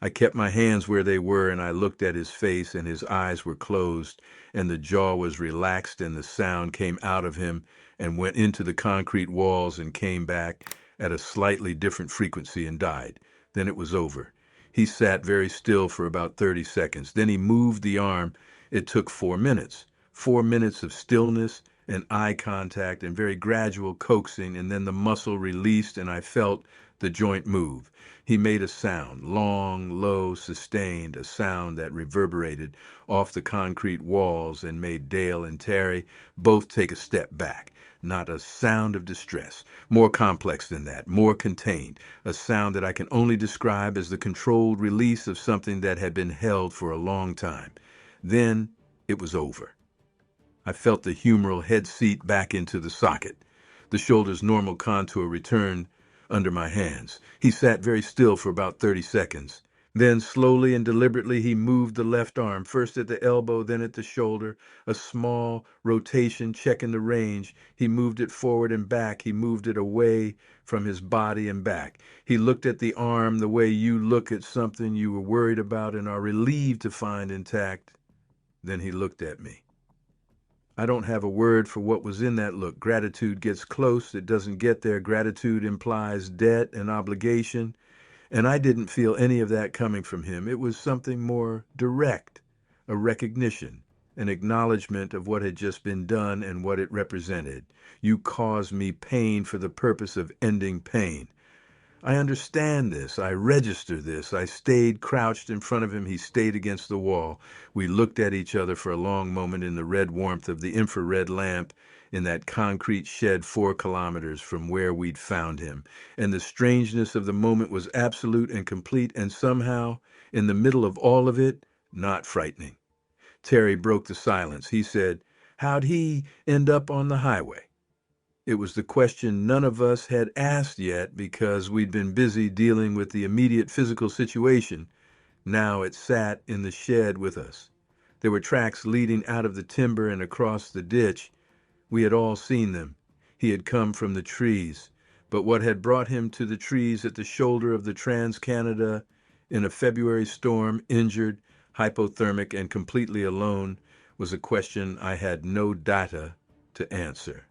I kept my hands where they were, and I looked at his face, and his eyes were closed, and the jaw was relaxed, and the sound came out of him and went into the concrete walls and came back at a slightly different frequency and died. Then it was over. He sat very still for about 30 seconds. Then he moved the arm. It took 4 minutes. 4 minutes of stillness and eye contact and very gradual coaxing, and then the muscle released and I felt the joint move. He made a sound, long, low, sustained, a sound that reverberated off the concrete walls and made Dale and Terry both take a step back. Not a sound of distress, more complex than that, more contained, a sound that I can only describe as the controlled release of something that had been held for a long time. Then it was over. I felt the humeral head seat back into the socket. The shoulder's normal contour returned under my hands. He sat very still for about 30 seconds. Then, slowly and deliberately, he moved the left arm, first at the elbow, then at the shoulder, a small rotation, checking the range. He moved it forward and back. He moved it away from his body and back. He looked at the arm the way you look at something you were worried about and are relieved to find intact. Then he looked at me. I don't have a word for what was in that look. Gratitude gets close. It doesn't get there. Gratitude implies debt and obligation. And I didn't feel any of that coming from him. It was something more direct, a recognition, an acknowledgement of what had just been done and what it represented. You caused me pain for the purpose of ending pain. I understand this. I register this. I stayed crouched in front of him. He stayed against the wall. We looked at each other for a long moment in the red warmth of the infrared lamp in that concrete shed 4 kilometers from where we'd found him. And the strangeness of the moment was absolute and complete, and somehow, in the middle of all of it, not frightening. Terry broke the silence. He said, "How'd he end up on the highway?" It was the question none of us had asked yet because we'd been busy dealing with the immediate physical situation. Now it sat in the shed with us. There were tracks leading out of the timber and across the ditch. We had all seen them. He had come from the trees. But what had brought him to the trees at the shoulder of the Trans-Canada in a February storm, injured, hypothermic, and completely alone, was a question I had no data to answer.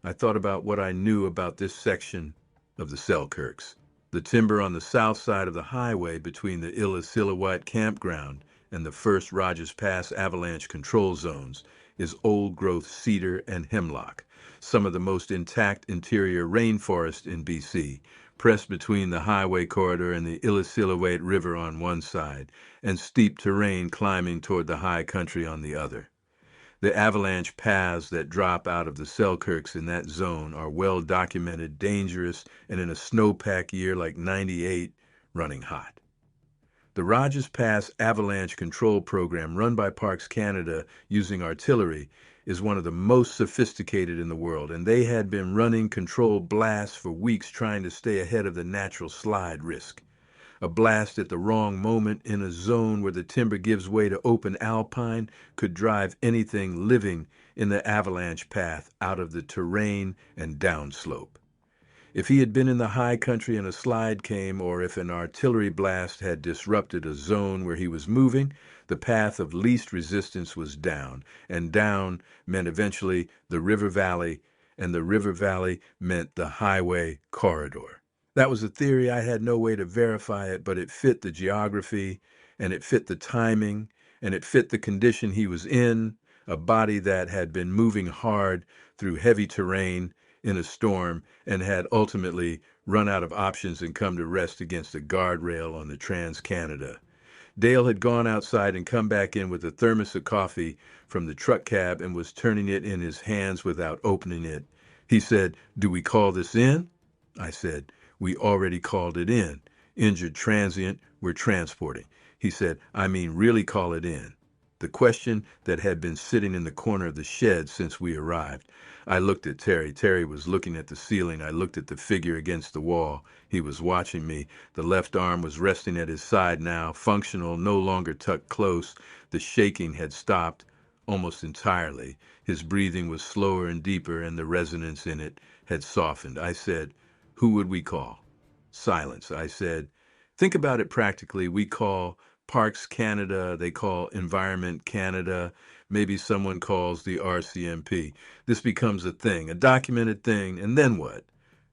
I thought about what I knew about this section of the Selkirks. The timber on the south side of the highway between the Illecillewaet campground and the first Rogers Pass avalanche control zones is old-growth cedar and hemlock, some of the most intact interior rainforest in BC, pressed between the highway corridor and the Illecillewaet River on one side, and steep terrain climbing toward the high country on the other. The avalanche paths that drop out of the Selkirks in that zone are well documented, dangerous, and in a snowpack year like '98, running hot. The Rogers Pass Avalanche Control Program, run by Parks Canada using artillery, is one of the most sophisticated in the world, and they had been running controlled blasts for weeks trying to stay ahead of the natural slide risk. A blast at the wrong moment in a zone where the timber gives way to open alpine could drive anything living in the avalanche path out of the terrain and downslope. If he had been in the high country and a slide came, or if an artillery blast had disrupted a zone where he was moving, the path of least resistance was down, and down meant eventually the river valley, and the river valley meant the highway corridor. That was a theory. I had no way to verify it, but it fit the geography, and it fit the timing, and it fit the condition he was in, a body that had been moving hard through heavy terrain in a storm and had ultimately run out of options and come to rest against a guardrail on the Trans-Canada. Dale had gone outside and come back in with a thermos of coffee from the truck cab and was turning it in his hands without opening it. He said, "Do we call this in?" I said, "We already called it in. Injured transient, we're transporting." He said, "I mean really call it in." The question that had been sitting in the corner of the shed since we arrived. I looked at Terry. Terry was looking at the ceiling. I looked at the figure against the wall. He was watching me. The left arm was resting at his side now, functional, no longer tucked close. The shaking had stopped almost entirely. His breathing was slower and deeper, and the resonance in it had softened. I said, "Who would we call?" Silence. I said, "Think about it practically. We call Parks Canada, they call Environment Canada, maybe someone calls the RCMP. This becomes a thing, a documented thing, and then what?"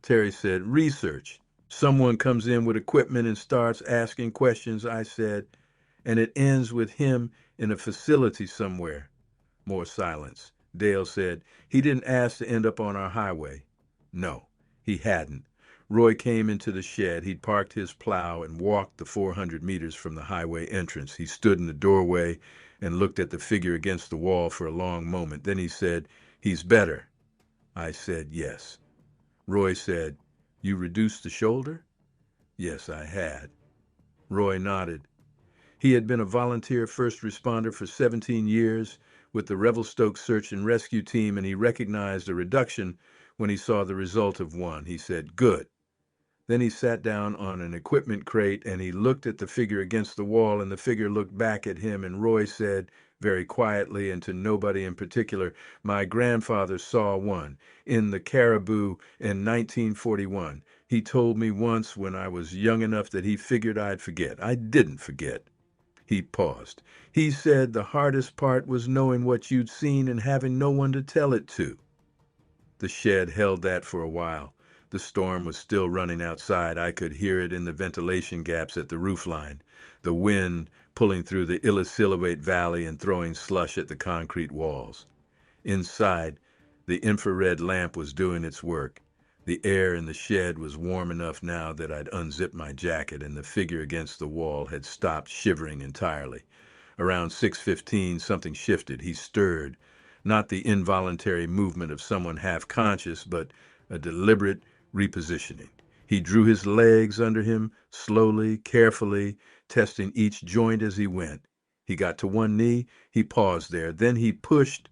Terry said, "Research. Someone comes in with equipment and starts asking questions," I said, "and it ends with him in a facility somewhere." More silence. Dale said, "He didn't ask to end up on our highway." No, he hadn't. Roy came into the shed. He'd parked his plow and walked the 400 meters from the highway entrance. He stood in the doorway and looked at the figure against the wall for a long moment. Then he said, "He's better." I said, "Yes." Roy said, "You reduced the shoulder?" Yes, I had. Roy nodded. He had been a volunteer first responder for 17 years with the Revelstoke Search and Rescue Team, and he recognized a reduction when he saw the result of one. He said, "Good." Then he sat down on an equipment crate and he looked at the figure against the wall, and the figure looked back at him, and Roy said, very quietly and to nobody in particular, "My grandfather saw one in the Caribou in 1941. He told me once when I was young enough that he figured I'd forget. I didn't forget." He paused. "He said the hardest part was knowing what you'd seen and having no one to tell it to." The shed held that for a while. The storm was still running outside. I could hear it in the ventilation gaps at the roofline, the wind pulling through the Illecillewaet Valley and throwing slush at the concrete walls. Inside, the infrared lamp was doing its work. The air in the shed was warm enough now that I'd unzipped my jacket, and the figure against the wall had stopped shivering entirely. Around 6:15, something shifted. He stirred. Not the involuntary movement of someone half conscious, but a deliberate repositioning. He drew his legs under him, slowly, carefully, testing each joint as he went. He got to one knee, he paused there, then he pushed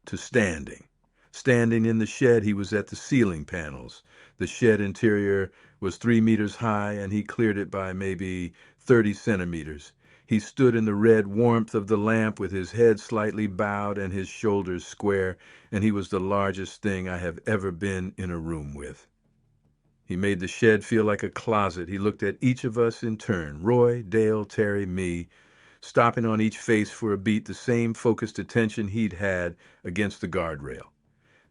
to standing. Standing in the shed, he was at the ceiling panels. The shed interior was 3 meters high, and he cleared it by maybe 30 centimeters. He stood in the red warmth of the lamp with his head slightly bowed and his shoulders square, and he was the largest thing I have ever been in a room with. He made the shed feel like a closet. He looked at each of us in turn, Roy, Dale, Terry, me, stopping on each face for a beat, the same focused attention he'd had against the guardrail.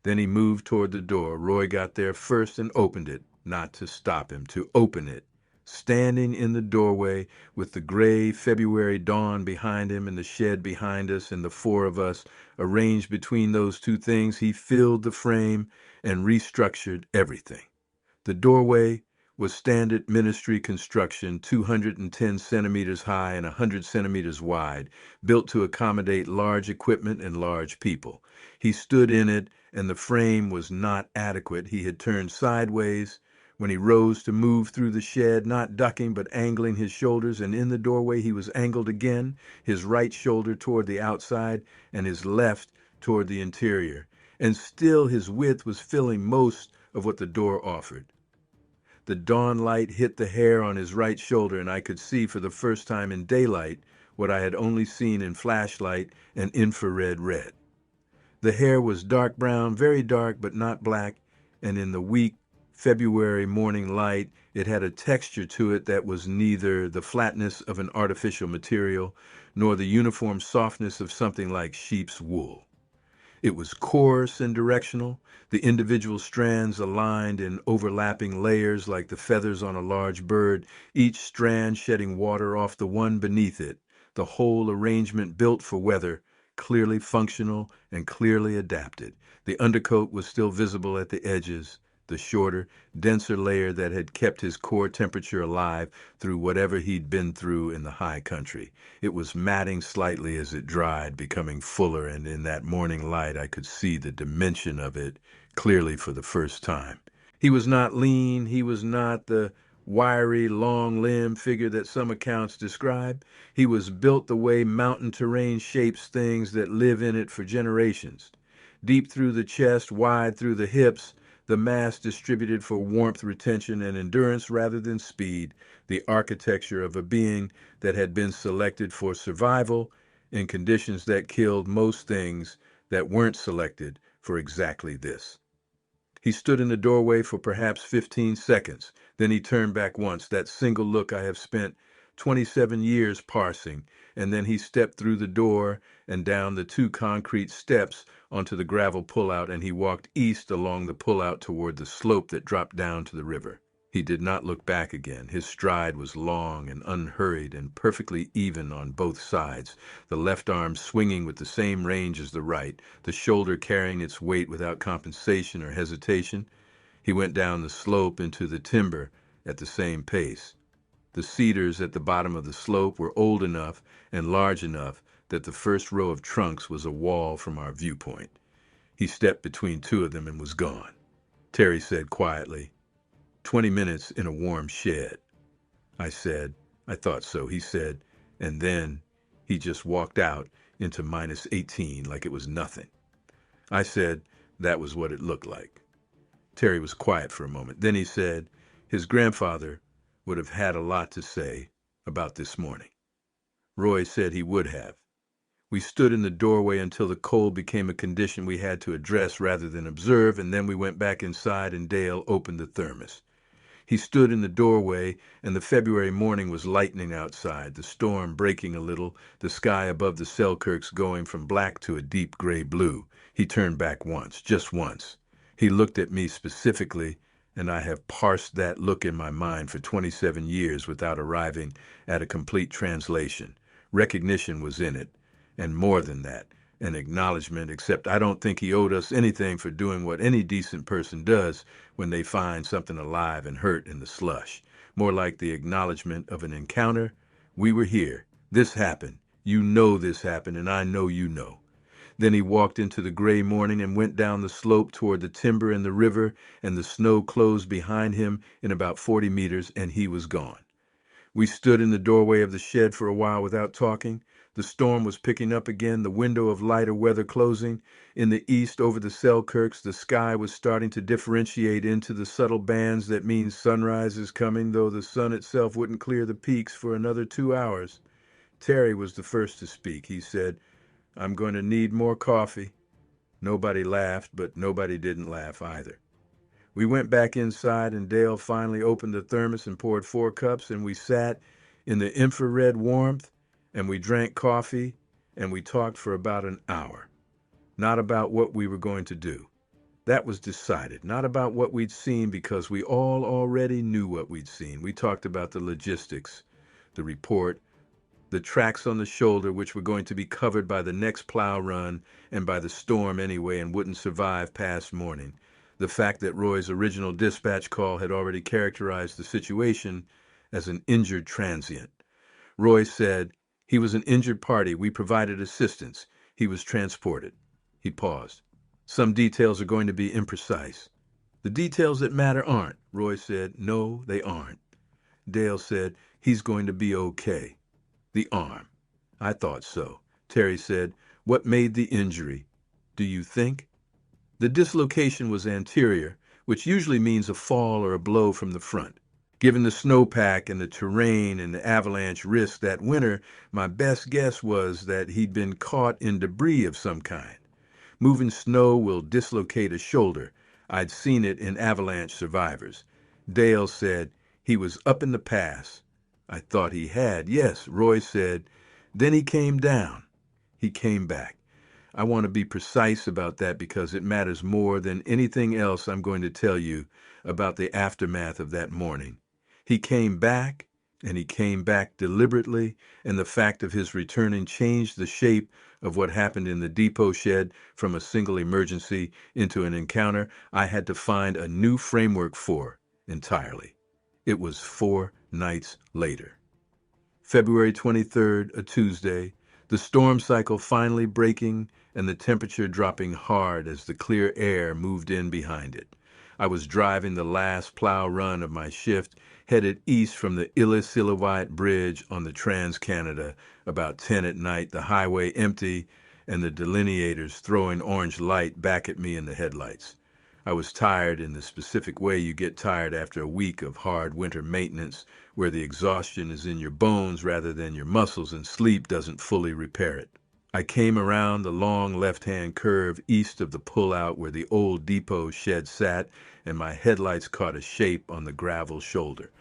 Then he moved toward the door. Roy got there first and opened it, not to stop him, to open it. standing in the doorway with the gray February dawn behind him and the shed behind us and the four of us arranged between those two things. He filled the frame and restructured everything. The doorway was standard ministry construction, 210 centimeters high and 100 centimeters wide, built to accommodate large equipment and large people. He stood in it, and the frame was not adequate. He had turned sideways when he rose to move through the shed, not ducking but angling his shoulders, and in the doorway he was angled again, his right shoulder toward the outside and his left toward the interior. And still his width was filling most of what the door offered. The dawn light hit the hair on his right shoulder, and I could see for the first time in daylight what I had only seen in flashlight and infrared red. The hair was dark brown, very dark, but not black, and in the weak February morning light, it had a texture to it that was neither the flatness of an artificial material nor the uniform softness of something like sheep's wool. It was coarse and directional, the individual strands aligned in overlapping layers like the feathers on a large bird, each strand shedding water off the one beneath it, the whole arrangement built for weather, clearly functional and clearly adapted. The undercoat was still visible at the edges, the shorter, denser layer that had kept his core temperature alive through whatever he'd been through in the high country. It was matting slightly as it dried, becoming fuller, and in that morning light I could see the dimension of it clearly for the first time. He was not lean, he was not the wiry, long-limbed figure that some accounts describe. He was built the way mountain terrain shapes things that live in it for generations. Deep through the chest, wide through the hips, the mass distributed for warmth retention and endurance rather than speed, the architecture of a being that had been selected for survival in conditions that killed most things that weren't selected for exactly this. He stood in the doorway for perhaps 15 seconds. Then he turned back once, that single look I have spent 27 years parsing, and then he stepped through the door and down the two concrete steps onto the gravel pullout, and he walked east along the pullout toward the slope that dropped down to the river. He did not look back again. His stride was long and unhurried and perfectly even on both sides, the left arm swinging with the same range as the right, the shoulder carrying its weight without compensation or hesitation. He went down the slope into the timber at the same pace. The cedars at the bottom of the slope were old enough and large enough that the first row of trunks was a wall from our viewpoint. He stepped between two of them and was gone. Terry said quietly, 20 minutes in a warm shed. I said, I thought so. He said, and then he just walked out into minus 18 like it was nothing. I said, that was what it looked like. Terry was quiet for a moment. Then he said, his grandfather would have had a lot to say about this morning. Roy said he would have. We stood in the doorway until the cold became a condition we had to address rather than observe, and then we went back inside and Dale opened the thermos. He stood in the doorway, and the February morning was lightening outside, the storm breaking a little, the sky above the Selkirks going from black to a deep gray blue. He turned back once, just once. He looked at me specifically, and I have parsed that look in my mind for 27 years without arriving at a complete translation. Recognition was in it, and more than that, an acknowledgement, except I don't think he owed us anything for doing what any decent person does when they find something alive and hurt in the slush. More like the acknowledgement of an encounter. We were here. This happened. You know this happened, and I know you know. Then he walked into the gray morning and went down the slope toward the timber and the river, and the snow closed behind him in about 40 meters, and he was gone. We stood in the doorway of the shed for a while without talking. The storm was picking up again, the window of lighter weather closing. In the east over the Selkirks, the sky was starting to differentiate into the subtle bands that mean sunrise is coming, though the sun itself wouldn't clear the peaks for another 2 hours. Terry was the first to speak. He said, I'm going to need more coffee. Nobody laughed, but nobody didn't laugh either. We went back inside, and Dale finally opened the thermos and poured 4 cups, and we sat in the infrared warmth, and we drank coffee, and we talked for about an hour. Not about what we were going to do. That was decided, not about what we'd seen because we all already knew what we'd seen. We talked about the logistics, the report, the tracks on the shoulder, which were going to be covered by the next plow run and by the storm anyway and wouldn't survive past morning. The fact that Roy's original dispatch call had already characterized the situation as an injured transient. Roy said, "He was an injured party. We provided assistance. He was transported." He paused. "Some details are going to be imprecise." "The details that matter aren't," Roy said. "No, they aren't." Dale said, "He's going to be okay." "The arm." "I thought so." Terry said, "What made the injury? Do you think?" "The dislocation was anterior, which usually means a fall or a blow from the front. Given the snowpack and the terrain and the avalanche risk that winter, my best guess was that he'd been caught in debris of some kind. Moving snow will dislocate a shoulder. I'd seen it in avalanche survivors." Dale said, "He was up in the pass." "I thought he had." "Yes," Roy said. "Then he came down." "He came back." I want to be precise about that because it matters more than anything else I'm going to tell you about the aftermath of that morning. He came back, and he came back deliberately, and the fact of his returning changed the shape of what happened in the depot shed from a single emergency into an encounter I had to find a new framework for entirely. It was 4 nights later. February 23rd, a Tuesday, the storm cycle finally breaking and the temperature dropping hard as the clear air moved in behind it. I was driving the last plow run of my shift, headed east from the Illecillewaet Bridge on the Trans-Canada, about 10 at night, the highway empty, and the delineators throwing orange light back at me in the headlights. I was tired in the specific way you get tired after a week of hard winter maintenance, where the exhaustion is in your bones rather than your muscles and sleep doesn't fully repair it. I came around the long left-hand curve east of the pull-out where the old depot shed sat, and my headlights caught a shape on the gravel shoulder.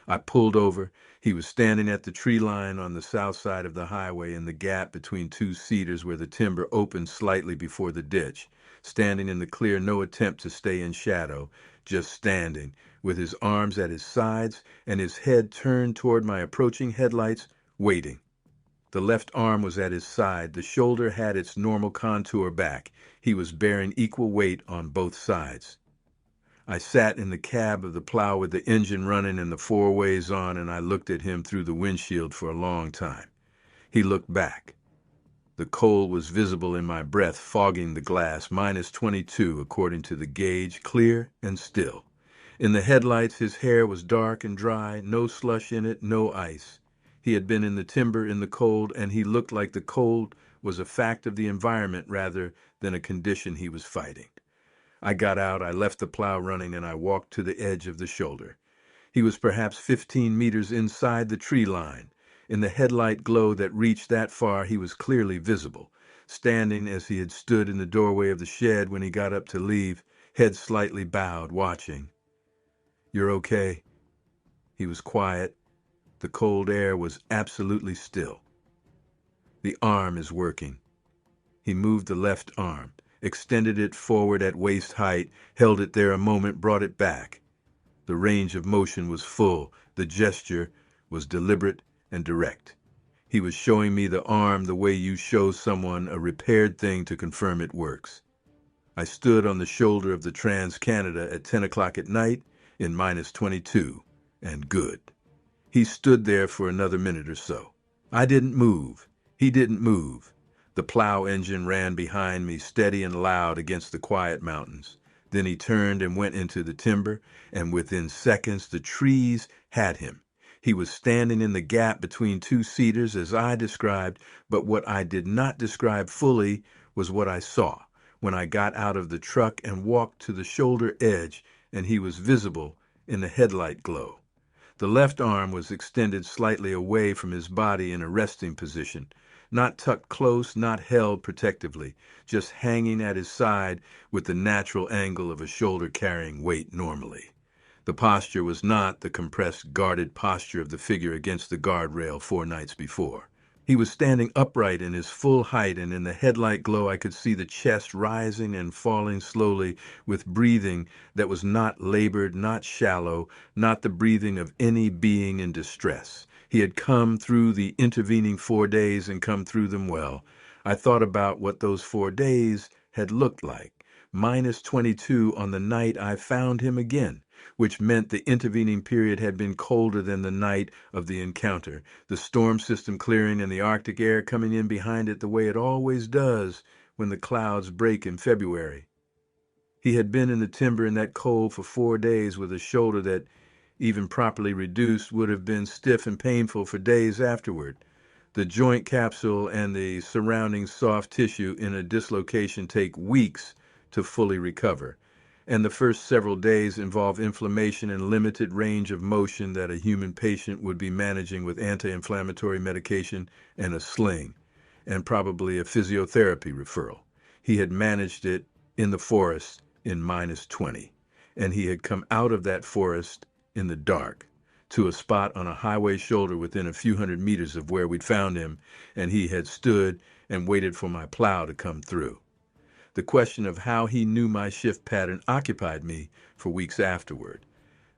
I pulled over. He was standing at the tree line on the south side of the highway in the gap between two cedars where the timber opened slightly before the ditch, standing in the clear, no attempt to stay in shadow, just standing, with his arms at his sides and his head turned toward my approaching headlights, waiting. The left arm was at his side. The shoulder had its normal contour back. He was bearing equal weight on both sides. I sat in the cab of the plow with the engine running and the four ways on, and I looked at him through the windshield for a long time. He looked back. The cold was visible in my breath, fogging the glass, -22 according to the gauge, clear and still. In the headlights, his hair was dark and dry, no slush in it, no ice. He had been in the timber in the cold, and he looked like the cold was a fact of the environment rather than a condition he was fighting. I got out, I left the plow running, and I walked to the edge of the shoulder. He was perhaps 15 meters inside the tree line. In the headlight glow that reached that far, he was clearly visible, standing as he had stood in the doorway of the shed when he got up to leave, head slightly bowed, watching. "You're okay?" He was quiet. The cold air was absolutely still. "The arm is working." He moved the left arm, extended it forward at waist height, held it there a moment, brought it back. The range of motion was full. The gesture was deliberate and direct. He was showing me the arm the way you show someone a repaired thing to confirm it works. I stood on the shoulder of the Trans-Canada at 10 o'clock at night in -22, and good. He stood there for another minute or so. I didn't move. He didn't move. The plow engine ran behind me, steady and loud against the quiet mountains. Then he turned and went into the timber, and within seconds the trees had him. He was standing in the gap between two cedars as I described, but what I did not describe fully was what I saw when I got out of the truck and walked to the shoulder edge, and he was visible in the headlight glow. The left arm was extended slightly away from his body in a resting position, not tucked close, not held protectively, just hanging at his side with the natural angle of a shoulder carrying weight normally. The posture was not the compressed, guarded posture of the figure against the guardrail 4 nights before. He was standing upright in his full height, and in the headlight glow I could see the chest rising and falling slowly with breathing that was not labored, not shallow, not the breathing of any being in distress. He had come through the intervening 4 days and come through them well. I thought about what those 4 days had looked like. -22 on the night I found him again, which meant the intervening period had been colder than the night of the encounter, the storm system clearing and the Arctic air coming in behind it the way it always does when the clouds break in February. He had been in the timber in that cold for 4 days with a shoulder that, even properly reduced, would have been stiff and painful for days afterward. The joint capsule and the surrounding soft tissue in a dislocation take weeks to fully recover, and the first several days involve inflammation and limited range of motion that a human patient would be managing with anti-inflammatory medication and a sling, and probably a physiotherapy referral. He had managed it in the forest in -20, and he had come out of that forest in the dark to a spot on a highway shoulder within a few hundred meters of where we'd found him, and he had stood and waited for my plow to come through. The question of how he knew my shift pattern occupied me for weeks afterward.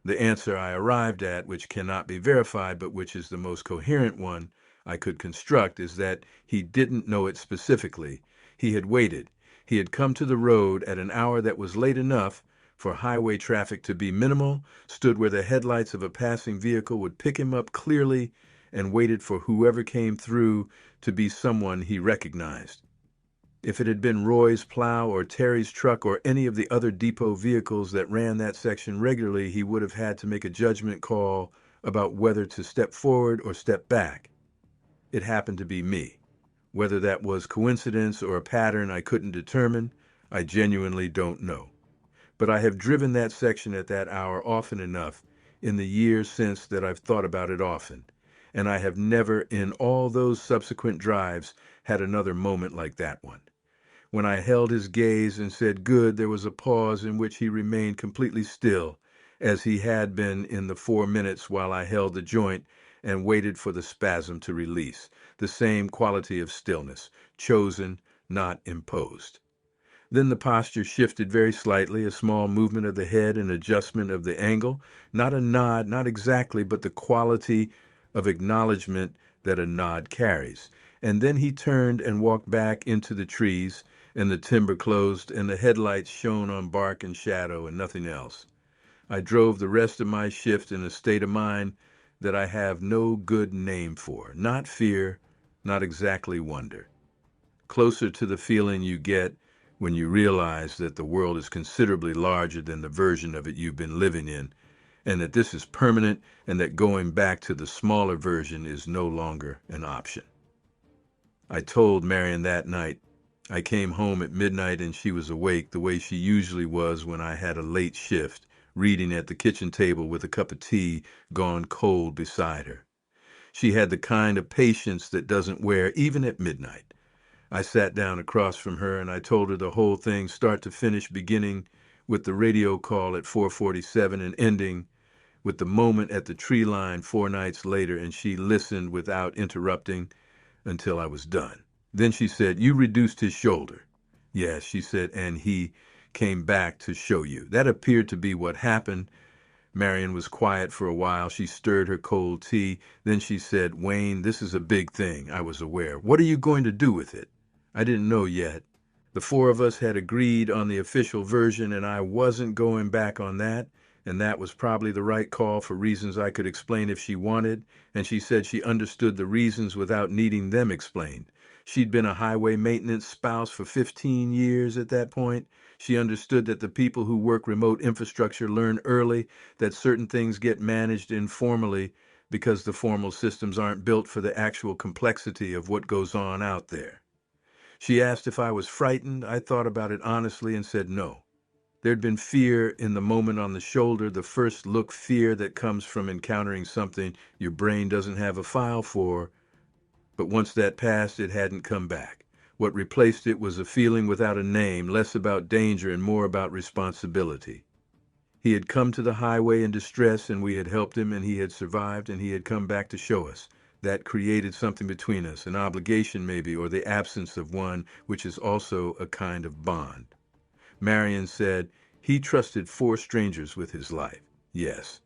The answer I arrived at, which cannot be verified but which is the most coherent one I could construct, is that he didn't know it specifically. He had waited. He had come to the road at an hour that was late enough for highway traffic to be minimal, stood where the headlights of a passing vehicle would pick him up clearly, and waited for whoever came through to be someone he recognized. If it had been Roy's plow or Terry's truck or any of the other depot vehicles that ran that section regularly, he would have had to make a judgment call about whether to step forward or step back. It happened to be me. Whether that was coincidence or a pattern I couldn't determine, I genuinely don't know. But I have driven that section at that hour often enough in the years since that I've thought about it often, and I have never in all those subsequent drives had another moment like that one. When I held his gaze and said good, there was a pause in which he remained completely still, as he had been in the 4 minutes while I held the joint and waited for the spasm to release. The same quality of stillness, chosen, not imposed. Then the posture shifted very slightly, a small movement of the head, an adjustment of the angle, not a nod, not exactly, but the quality of acknowledgement that a nod carries. And then he turned and walked back into the trees, and the timber closed, and the headlights shone on bark and shadow and nothing else. I drove the rest of my shift in a state of mind that I have no good name for, not fear, not exactly wonder. Closer to the feeling you get when you realize that the world is considerably larger than the version of it you've been living in, and that this is permanent, and that going back to the smaller version is no longer an option. I told Marion that night. I came home at midnight and she was awake the way she usually was when I had a late shift, reading at the kitchen table with a cup of tea gone cold beside her. She had the kind of patience that doesn't wear even at midnight. I sat down across from her and I told her the whole thing, start to finish, beginning with the radio call at 4:47 and ending with the moment at the tree line 4 nights later, and she listened without interrupting until I was done. Then she said, "You reduced his shoulder." "Yes," she said, "and he came back to show you." That appeared to be what happened. Marion was quiet for a while. She stirred her cold tea. Then she said, "Wayne, this is a big thing, I was aware. What are you going to do with it?" I didn't know yet. The 4 of us had agreed on the official version, and I wasn't going back on that, and that was probably the right call for reasons I could explain if she wanted, and she said she understood the reasons without needing them explained. She'd been a highway maintenance spouse for 15 years at that point. She understood that the people who work remote infrastructure learn early that certain things get managed informally because the formal systems aren't built for the actual complexity of what goes on out there. She asked if I was frightened. I thought about it honestly and said no. There'd been fear in the moment on the shoulder, the first look fear that comes from encountering something your brain doesn't have a file for, but once that passed, it hadn't come back. What replaced it was a feeling without a name, less about danger and more about responsibility. He had come to the highway in distress, and we had helped him, and he had survived, and he had come back to show us. That created something between us, an obligation maybe, or the absence of one, which is also a kind of bond. Marion said, he trusted 4 strangers with his life. Yes.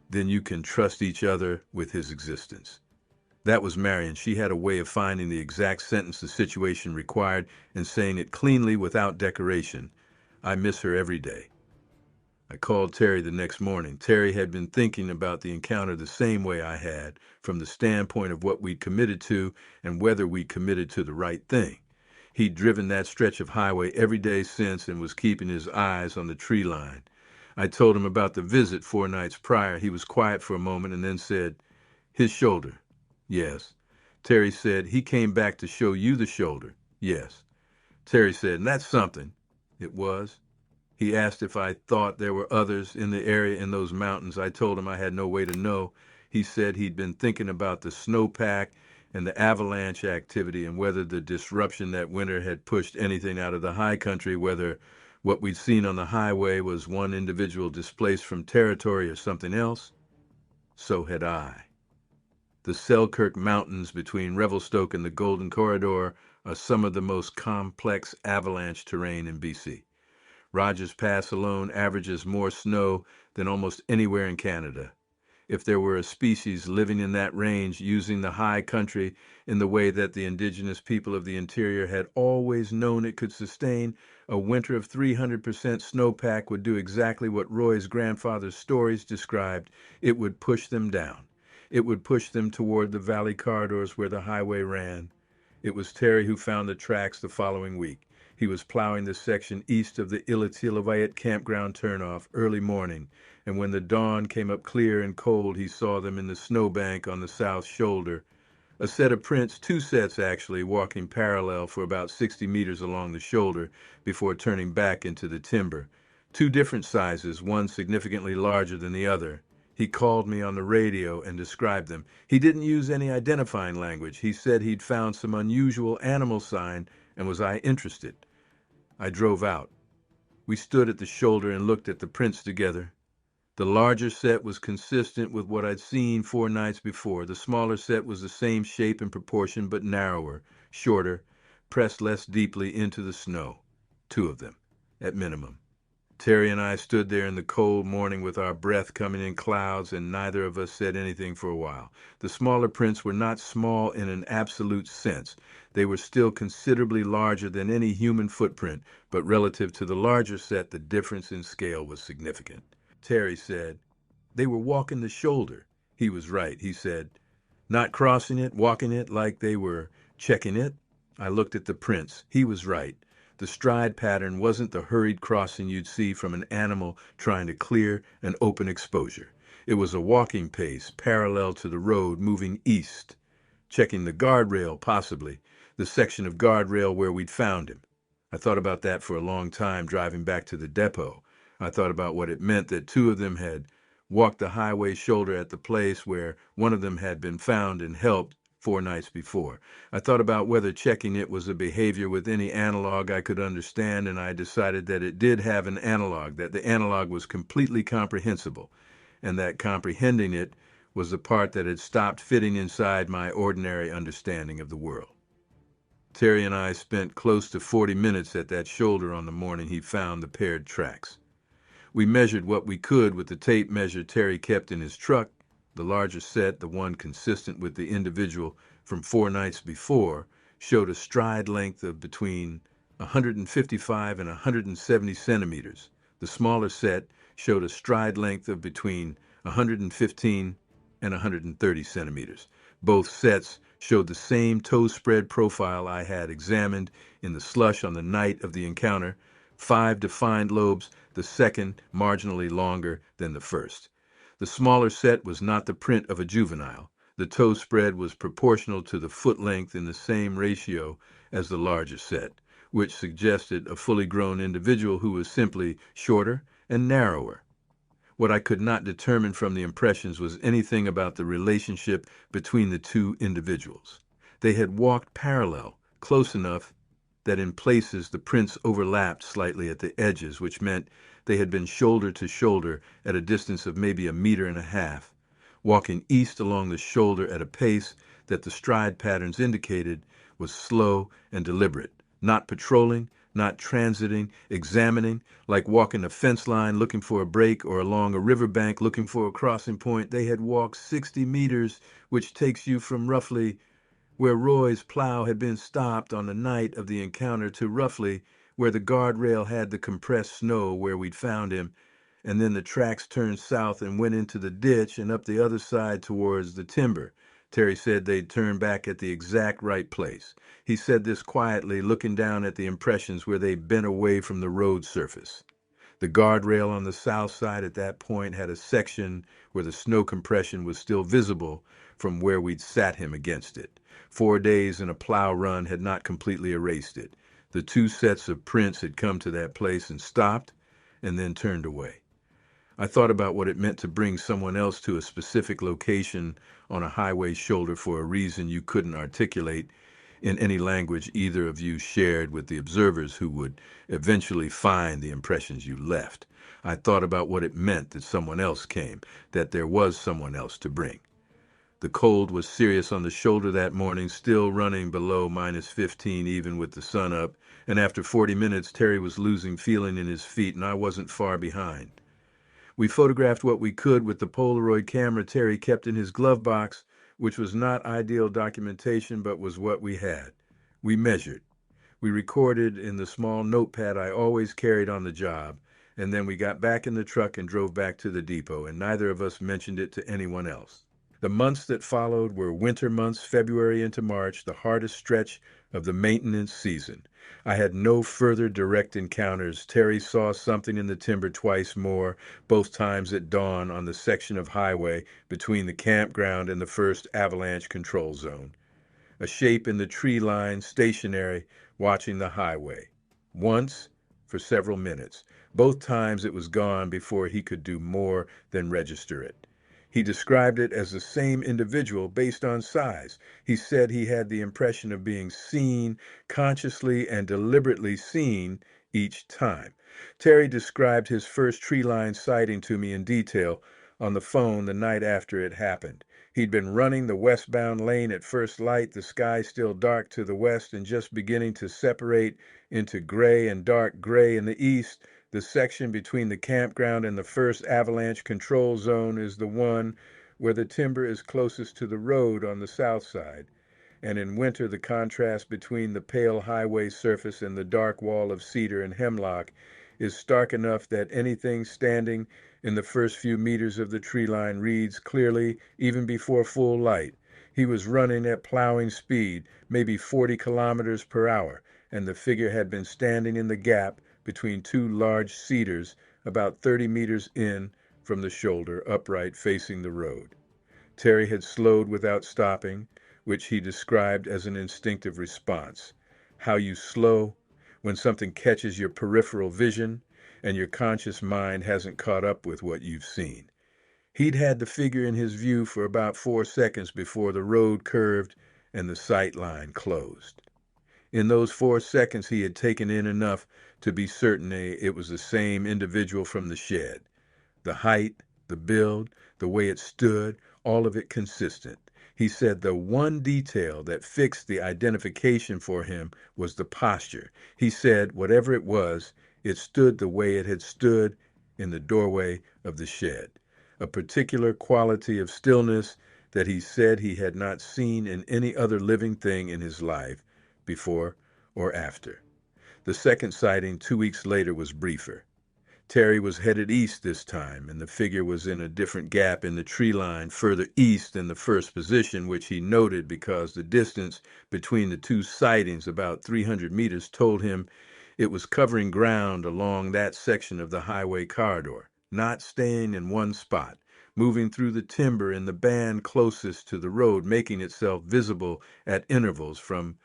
Then you can trust each other with his existence. That was Marion. She had a way of finding the exact sentence the situation required and saying it cleanly without decoration. I miss her every day. I called Terry the next morning. Terry had been thinking about the encounter the same way I had, from the standpoint of what we'd committed to and whether we committed to the right thing. He'd driven that stretch of highway every day since and was keeping his eyes on the tree line. I told him about the visit 4 nights prior. He was quiet for a moment and then said, his shoulder. Yes. Terry said, he came back to show you the shoulder. Yes. Terry said, and that's something. It was. He asked if I thought there were others in the area in those mountains. I told him I had no way to know. He said he'd been thinking about the snowpack and the avalanche activity and whether the disruption that winter had pushed anything out of the high country, whether what we'd seen on the highway was one individual displaced from territory or something else. So had I. The Selkirk Mountains between Revelstoke and the Golden Corridor are some of the most complex avalanche terrain in BC. Rogers Pass alone averages more snow than almost anywhere in Canada. If there were a species living in that range using the high country in the way that the indigenous people of the interior had always known it could sustain, a winter of 300% snowpack would do exactly what Roy's grandfather's stories described. It would push them down. It would push them toward the valley corridors where the highway ran. It was Terry who found the tracks the following week. He was plowing the section east of the Illecillewaet campground turnoff early morning, and when the dawn came up clear and cold, he saw them in the snowbank on the south shoulder. A set of prints, 2 sets actually, walking parallel for about 60 meters along the shoulder before turning back into the timber. 2 different sizes, one significantly larger than the other. He called me on the radio and described them. He didn't use any identifying language. He said he'd found some unusual animal sign, and was I interested? I drove out. We stood at the shoulder and looked at the prints together. The larger set was consistent with what I'd seen 4 nights before. The smaller set was the same shape and proportion, but narrower, shorter, pressed less deeply into the snow. 2 of them, at minimum. Terry and I stood there in the cold morning with our breath coming in clouds, and neither of us said anything for a while. The smaller prints were not small in an absolute sense. They were still considerably larger than any human footprint, but relative to the larger set, the difference in scale was significant. Terry said, they were walking the shoulder. He was right. He said, not crossing it, walking it like they were checking it. I looked at the prints. He was right. The stride pattern wasn't the hurried crossing you'd see from an animal trying to clear an open exposure. It was a walking pace, parallel to the road, moving east. Checking the guardrail, possibly, the section of guardrail where we'd found him. I thought about that for a long time driving back to the depot. I thought about what it meant that 2 of them had walked the highway shoulder at the place where one of them had been found and helped 4 nights before. I thought about whether checking it was a behavior with any analog I could understand, and I decided that it did have an analog, that the analog was completely comprehensible, and that comprehending it was the part that had stopped fitting inside my ordinary understanding of the world. Terry and I spent close to 40 minutes at that shoulder on the morning he found the paired tracks. We measured what we could with the tape measure Terry kept in his truck. The larger set, the one consistent with the individual from 4 nights before, showed a stride length of between 155 and 170 centimeters. The smaller set showed a stride length of between 115 and 130 centimeters. Both sets showed the same toe spread profile I had examined in the slush on the night of the encounter, 5 defined lobes, the second marginally longer than the first. The smaller set was not the print of a juvenile. The toe spread was proportional to the foot length in the same ratio as the larger set, which suggested a fully grown individual who was simply shorter and narrower. What I could not determine from the impressions was anything about the relationship between the 2 individuals. They had walked parallel, close enough that in places the prints overlapped slightly at the edges, which meant they had been shoulder to shoulder at a distance of maybe 1.5 meters. walking east along the shoulder at a pace that the stride patterns indicated was slow and deliberate, not patrolling, not transiting, examining, like walking a fence line looking for a break or along a riverbank looking for a crossing point. They had walked 60 meters, which takes you from roughly where Roy's plow had been stopped on the night of the encounter to roughly where the guardrail had the compressed snow where we'd found him, and then the tracks turned south and went into the ditch and up the other side towards the timber. Terry said they'd turn back at the exact right place. He said this quietly, looking down at the impressions where they'd been away from the road surface. The guardrail on the south side at that point had a section where the snow compression was still visible from where we'd sat him against it. 4 days in a plow run had not completely erased it. The two sets of prints had come to that place and stopped, and then turned away. I thought about what it meant to bring someone else to a specific location on a highway shoulder for a reason you couldn't articulate in any language either of you shared with the observers who would eventually find the impressions you left. I thought about what it meant that someone else came, that there was someone else to bring. The cold was serious on the shoulder that morning, still running below -15 even with the sun up, and after 40 minutes Terry was losing feeling in his feet and I wasn't far behind. We photographed what we could with the Polaroid camera Terry kept in his glove box, which was not ideal documentation but was what we had. We measured. We recorded in the small notepad I always carried on the job, and then we got back in the truck and drove back to the depot, and neither of us mentioned it to anyone else. The months that followed were winter months, February into March, the hardest stretch of the maintenance season. I had no further direct encounters. Terry saw something in the timber twice more, both times at dawn on the section of highway between the campground and the first avalanche control zone. A shape in the tree line, stationary, watching the highway. Once, for several minutes. Both times it was gone before he could do more than register it. He described it as the same individual based on size. He said he had the impression of being seen, consciously and deliberately seen, each time. Terry described his first tree line sighting to me in detail on the phone the night after it happened. He'd been running the westbound lane at first light, the sky still dark to the west and just beginning to separate into gray and dark gray in the east. The section between the campground and the first avalanche control zone is the one where the timber is closest to the road on the south side. And in winter, the contrast between the pale highway surface and the dark wall of cedar and hemlock is stark enough that anything standing in the first few meters of the tree line reads clearly even before full light. He was running at plowing speed, maybe 40 kilometers per hour, and the figure had been standing in the gap between two large cedars about 30 meters in from the shoulder, upright facing the road. Terry had slowed without stopping, which he described as an instinctive response. How you slow when something catches your peripheral vision and your conscious mind hasn't caught up with what you've seen. He'd had the figure in his view for about 4 seconds before the road curved and the sight line closed. In those 4 seconds, he had taken in enough to be certain it was the same individual from the shed. The height, the build, the way it stood, all of it consistent. He said the one detail that fixed the identification for him was the posture. He said, whatever it was, it stood the way it had stood in the doorway of the shed. A particular quality of stillness that he said he had not seen in any other living thing in his life, before or after. The second sighting 2 weeks later was briefer. Terry was headed east this time, and the figure was in a different gap in the tree line further east than the first position, which he noted because the distance between the two sightings, about 300 meters, told him it was covering ground along that section of the highway corridor, not staying in one spot, moving through the timber in the band closest to the road, making itself visible at intervals from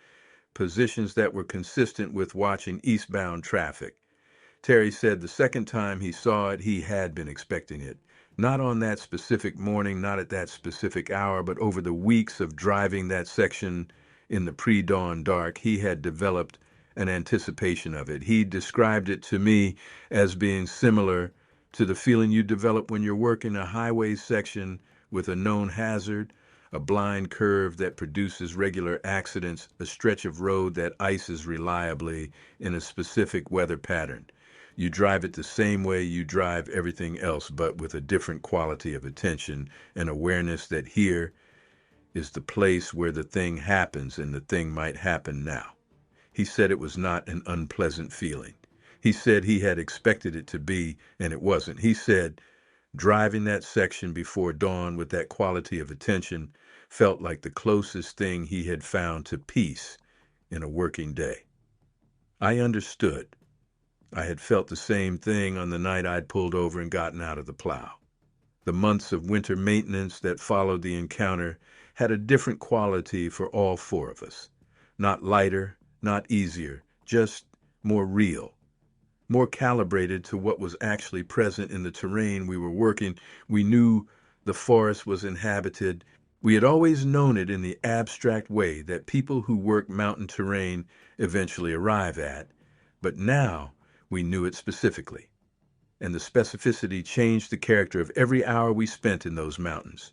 positions that were consistent with watching eastbound traffic. Terry said the second time he saw it, he had been expecting it. Not on that specific morning, not at that specific hour, but over the weeks of driving that section in the pre-dawn dark, he had developed an anticipation of it. He described it to me as being similar to the feeling you develop when you're working a highway section with a known hazard, a blind curve that produces regular accidents, a stretch of road that ices reliably in a specific weather pattern. You drive it the same way you drive everything else, but with a different quality of attention and awareness that here is the place where the thing happens and the thing might happen now. He said it was not an unpleasant feeling. He said he had expected it to be, and it wasn't. He said driving that section before dawn with that quality of attention felt like the closest thing he had found to peace in a working day. I understood. I had felt the same thing on the night I'd pulled over and gotten out of the plow. The months of winter maintenance that followed the encounter had a different quality for all four of us. Not lighter, not easier, just more real, more calibrated to what was actually present in the terrain we were working. We knew the forest was inhabited. We had always known it in the abstract way that people who work mountain terrain eventually arrive at, but now we knew it specifically. And the specificity changed the character of every hour we spent in those mountains.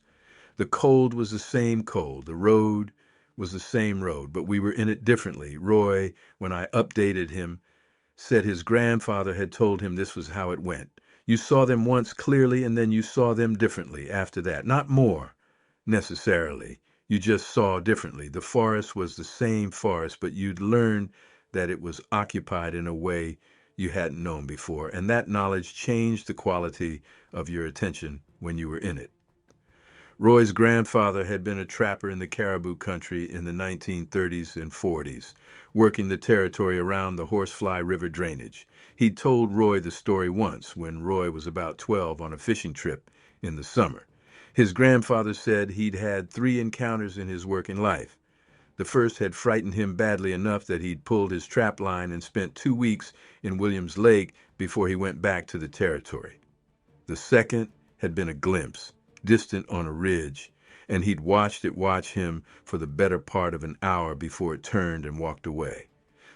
The cold was the same cold, the road was the same road, but we were in it differently. Roy, when I updated him, said his grandfather had told him this was how it went. You saw them once clearly, and then you saw them differently after that. Not more, necessarily. You just saw differently. The forest was the same forest, but you'd learned that it was occupied in a way you hadn't known before, and that knowledge changed the quality of your attention when you were in it. Roy's grandfather had been a trapper in the caribou country in the 1930s and 40s, working the territory around the Horsefly River drainage. He'd told Roy the story once when Roy was about 12 on a fishing trip in the summer. His grandfather said he'd had 3 encounters in his working life. The first had frightened him badly enough that he'd pulled his trap line and spent 2 weeks in Williams Lake before he went back to the territory. The second had been a glimpse, distant on a ridge, and he'd watched it watch him for the better part of an hour before it turned and walked away.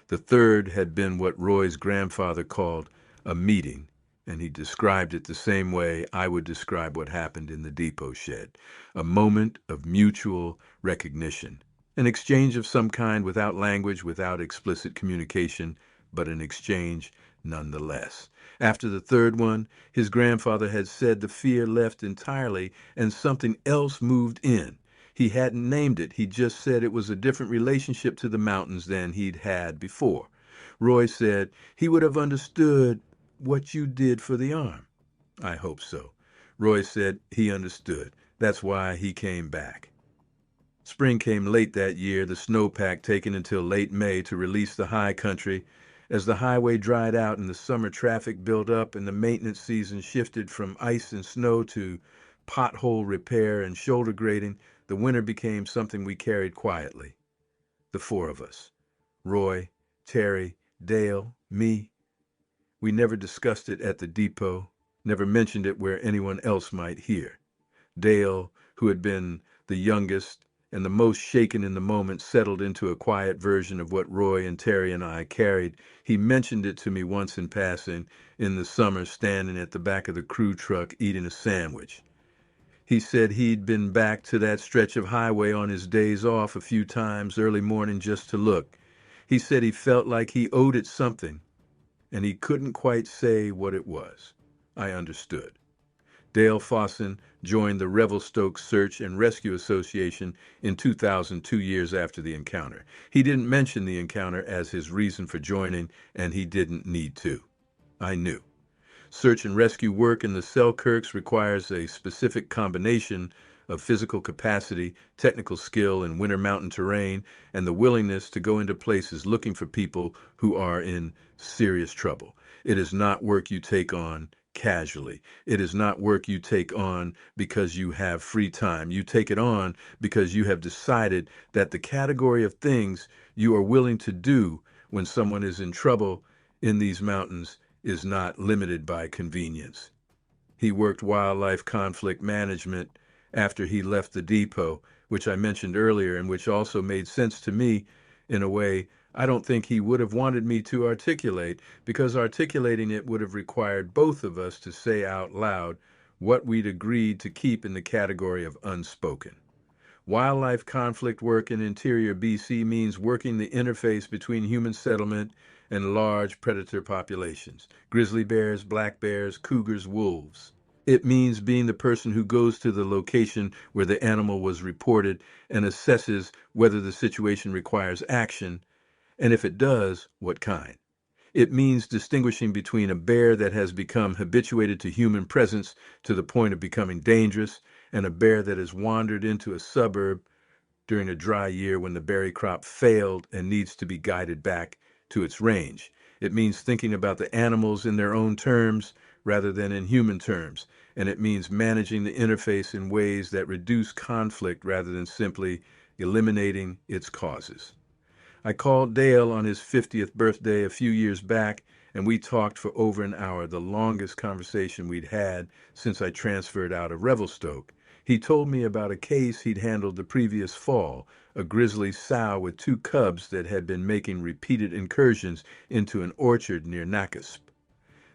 The third had been what Roy's grandfather called a meeting, and he described it the same way I would describe what happened in the depot shed, a moment of mutual recognition, an exchange of some kind without language, without explicit communication, but an exchange nonetheless. After the third one, his grandfather had said the fear left entirely and something else moved in. He hadn't named it. He just said it was a different relationship to the mountains than he'd had before. Roy said he would have understood what you did for the arm. I hope so. Roy said he understood. That's why he came back. Spring came late that year, the snowpack taken until late May to release the high country. As the highway dried out and the summer traffic built up and the maintenance season shifted from ice and snow to pothole repair and shoulder grading, the winter became something we carried quietly. The 4 of us. Roy, Terry, Dale, me. We never discussed it at the depot, never mentioned it where anyone else might hear. Dale, who had been the youngest and the most shaken in the moment, settled into a quiet version of what Roy and Terry and I carried. He mentioned it to me once in passing in the summer, standing at the back of the crew truck eating a sandwich. He said he'd been back to that stretch of highway on his days off a few times early morning just to look. He said he felt like he owed it something, and he couldn't quite say what it was. I understood. Dale Fosson joined the Revelstoke Search and Rescue Association in 2000, 2 years after the encounter. He didn't mention the encounter as his reason for joining, and he didn't need to. I knew. Search and rescue work in the Selkirks requires a specific combination of physical capacity, technical skill in winter mountain terrain, and the willingness to go into places looking for people who are in serious trouble. It is not work you take on casually. It is not work you take on because you have free time. You take it on because you have decided that the category of things you are willing to do when someone is in trouble in these mountains is not limited by convenience. He worked wildlife conflict management after he left the depot, which I mentioned earlier, and which also made sense to me in a way I don't think he would have wanted me to articulate, because articulating it would have required both of us to say out loud what we'd agreed to keep in the category of unspoken. Wildlife conflict work in interior BC means working the interface between human settlement and large predator populations, grizzly bears, black bears, cougars, wolves. It means being the person who goes to the location where the animal was reported and assesses whether the situation requires action, and if it does, what kind. It means distinguishing between a bear that has become habituated to human presence to the point of becoming dangerous and a bear that has wandered into a suburb during a dry year when the berry crop failed and needs to be guided back to its range. It means thinking about the animals in their own terms rather than in human terms, and it means managing the interface in ways that reduce conflict rather than simply eliminating its causes. I called Dale on his 50th birthday a few years back, and we talked for over an hour, the longest conversation we'd had since I transferred out of Revelstoke. He told me about a case he'd handled the previous fall, a grizzly sow with two cubs that had been making repeated incursions into an orchard near Nakasp.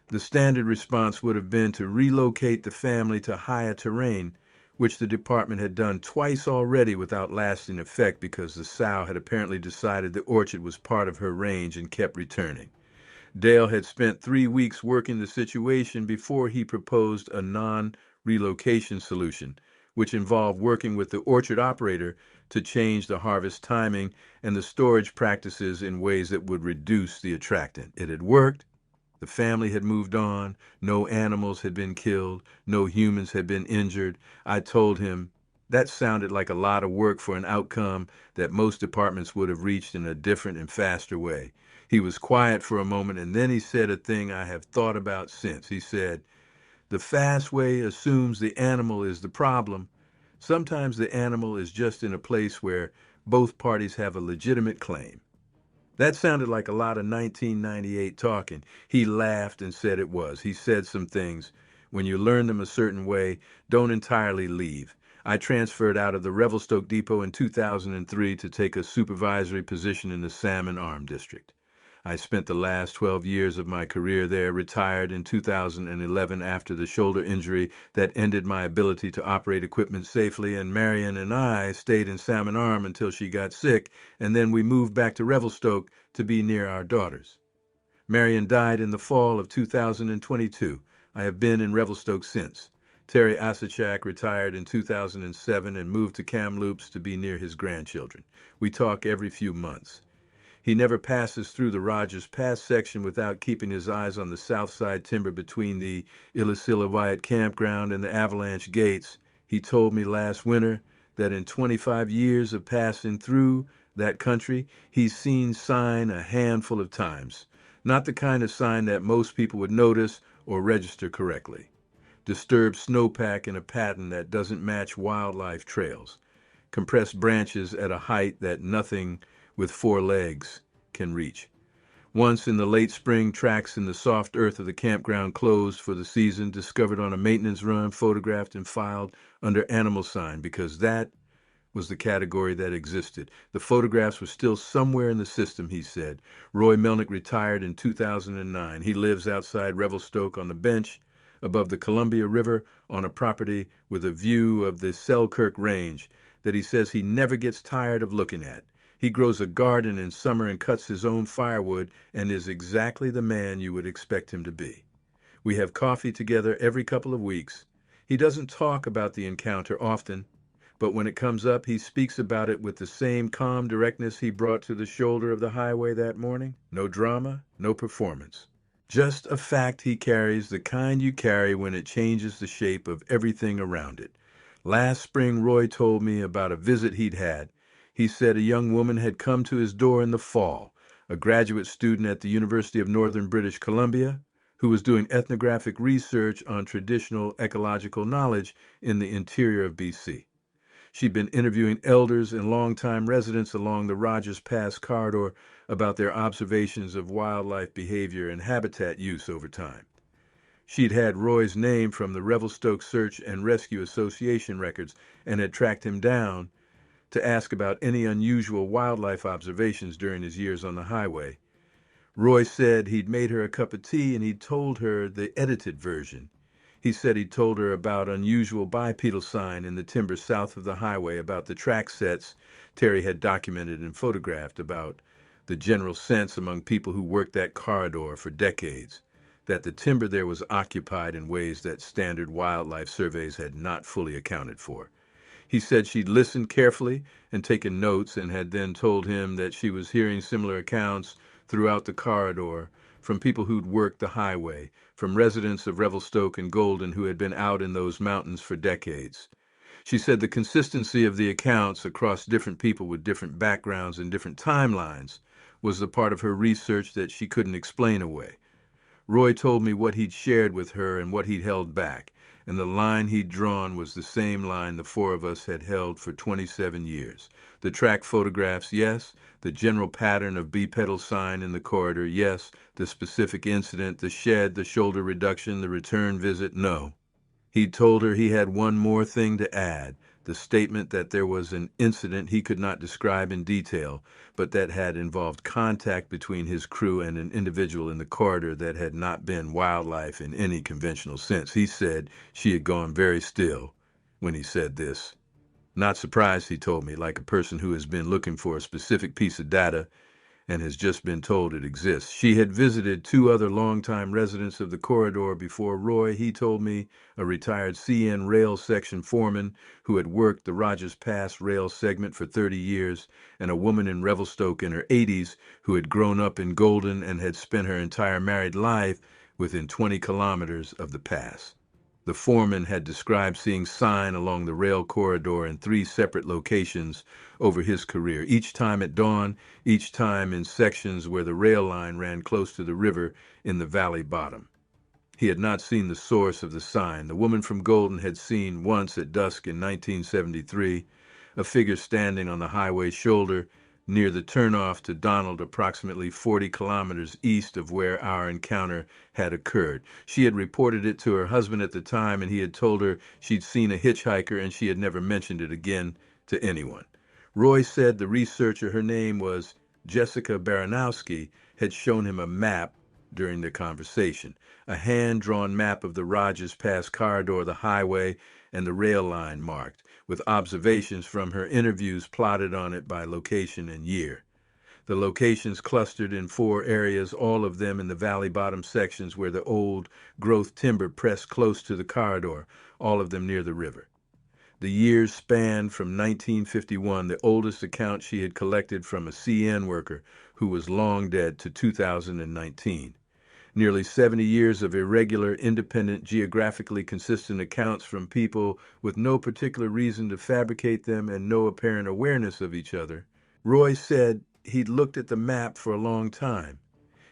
The standard response would have been to relocate the family to higher terrain, which the department had done twice already without lasting effect because the sow had apparently decided the orchard was part of her range and kept returning. Dale had spent 3 weeks working the situation before he proposed a non-relocation solution, which involved working with the orchard operator to change the harvest timing and the storage practices in ways that would reduce the attractant. It had worked. The family had moved on. No animals had been killed. No humans had been injured. I told him that sounded like a lot of work for an outcome that most departments would have reached in a different and faster way. He was quiet for a moment, and then he said a thing I have thought about since. He said, "The fast way assumes the animal is the problem. Sometimes the animal is just in a place where both parties have a legitimate claim." That sounded like a lot of 1998 talking. He laughed and said it was. He said some things. When you learn them a certain way, don't entirely leave. I transferred out of the Revelstoke Depot in 2003 to take a supervisory position in the Salmon Arm District. I spent the last 12 years of my career there, retired in 2011 after the shoulder injury that ended my ability to operate equipment safely, and Marion and I stayed in Salmon Arm until she got sick, and then we moved back to Revelstoke to be near our daughters. Marion died in the fall of 2022. I have been in Revelstoke since. Terry Asachak retired in 2007 and moved to Kamloops to be near his grandchildren. We talk every few months. He never passes through the Rogers Pass section without keeping his eyes on the south side timber between the Illecillewaet campground and the avalanche gates. He told me last winter that in 25 years of passing through that country, he's seen sign a handful of times. Not the kind of sign that most people would notice or register correctly. Disturbed snowpack in a pattern that doesn't match wildlife trails. Compressed branches at a height that nothing with 4 legs can reach. Once in the late spring, tracks in the soft earth of the campground closed for the season, discovered on a maintenance run, photographed and filed under animal sign because that was the category that existed. The photographs were still somewhere in the system, he said. Roy Melnyk retired in 2009. He lives outside Revelstoke on the bench above the Columbia River on a property with a view of the Selkirk Range that he says he never gets tired of looking at. He grows a garden in summer and cuts his own firewood and is exactly the man you would expect him to be. We have coffee together every couple of weeks. He doesn't talk about the encounter often, but when it comes up, he speaks about it with the same calm directness he brought to the shoulder of the highway that morning. No drama, no performance. Just a fact he carries, the kind you carry when it changes the shape of everything around it. Last spring, Roy told me about a visit he'd had. He said a young woman had come to his door in the fall, a graduate student at the University of Northern British Columbia, who was doing ethnographic research on traditional ecological knowledge in the interior of BC. She'd been interviewing elders and longtime residents along the Rogers Pass corridor about their observations of wildlife behavior and habitat use over time. She'd had Roy's name from the Revelstoke Search and Rescue Association records and had tracked him down to ask about any unusual wildlife observations during his years on the highway. Roy said he'd made her a cup of tea and he'd told her the edited version. He said he told her about unusual bipedal sign in the timber south of the highway, about the track sets Terry had documented and photographed, about the general sense among people who worked that corridor for decades, that the timber there was occupied in ways that standard wildlife surveys had not fully accounted for. He said she'd listened carefully and taken notes, and had then told him that she was hearing similar accounts throughout the corridor from people who'd worked the highway, from residents of Revelstoke and Golden who had been out in those mountains for decades. She said the consistency of the accounts across different people with different backgrounds and different timelines was the part of her research that she couldn't explain away. Roy told me what he'd shared with her and what he'd held back, and the line he'd drawn was the same line the four of us had held for 27 years. The track photographs, yes. The general pattern of bipedal sign in the corridor, yes. The specific incident, the shed, the shoulder reduction, the return visit, no. He'd told her he had one more thing to add, the statement that there was an incident he could not describe in detail, but that had involved contact between his crew and an individual in the corridor that had not been wildlife in any conventional sense. He said she had gone very still when he said this. Not surprised, he told me, like a person who has been looking for a specific piece of data and has just been told it exists. She had visited two other longtime residents of the corridor before Roy, he told me, a retired CN rail section foreman who had worked the Rogers Pass rail segment for 30 years, and a woman in Revelstoke in her 80s who had grown up in Golden and had spent her entire married life within 20 kilometers of the pass. The foreman had described seeing sign along the rail corridor in 3 separate locations over his career, each time at dawn, each time in sections where the rail line ran close to the river in the valley bottom. He had not seen the source of the sign. The woman from Golden had seen once at dusk in 1973 a figure standing on the highway shoulder near the turnoff to Donald, approximately 40 kilometers east of where our encounter had occurred. She had reported it to her husband at the time, and he had told her she'd seen a hitchhiker, and she had never mentioned it again to anyone. Roy said the researcher, her name was Jessica Baranowski, had shown him a map during the conversation, a hand-drawn map of the Rogers Pass corridor, the highway, and the rail line marked, with observations from her interviews plotted on it by location and year. The locations clustered in 4 areas, all of them in the valley bottom sections where the old growth timber pressed close to the corridor, all of them near the river. The years spanned from 1951, the oldest account she had collected from a CN worker who was long dead, to 2019. Nearly 70 years of irregular, independent, geographically consistent accounts from people with no particular reason to fabricate them and no apparent awareness of each other. Roy said he'd looked at the map for a long time.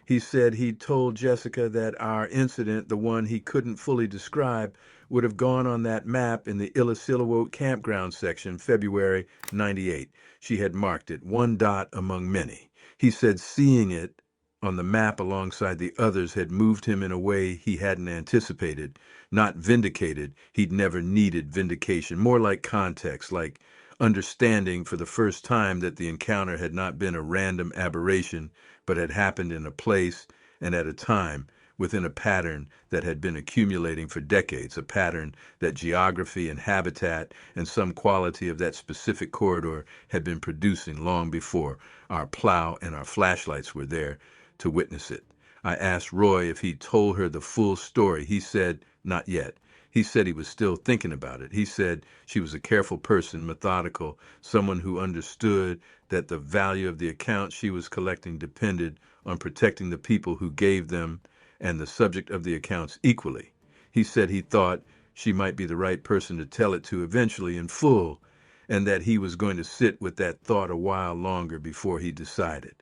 He said he'd told Jessica that our incident, the one he couldn't fully describe, would have gone on that map in the Illecillewaet campground section, February 98. She had marked it, one dot among many. He said seeing it on the map alongside the others had moved him in a way he hadn't anticipated. Not vindicated, he'd never needed vindication, more like context, like understanding for the first time that the encounter had not been a random aberration, but had happened in a place and at a time within a pattern that had been accumulating for decades, a pattern that geography and habitat and some quality of that specific corridor had been producing long before our plow and our flashlights were there to witness it. I asked Roy if he'd told her the full story. He said, not yet. He said he was still thinking about it. He said she was a careful person, methodical, someone who understood that the value of the accounts she was collecting depended on protecting the people who gave them and the subject of the accounts equally. He said he thought she might be the right person to tell it to eventually in full, and that he was going to sit with that thought a while longer before he decided.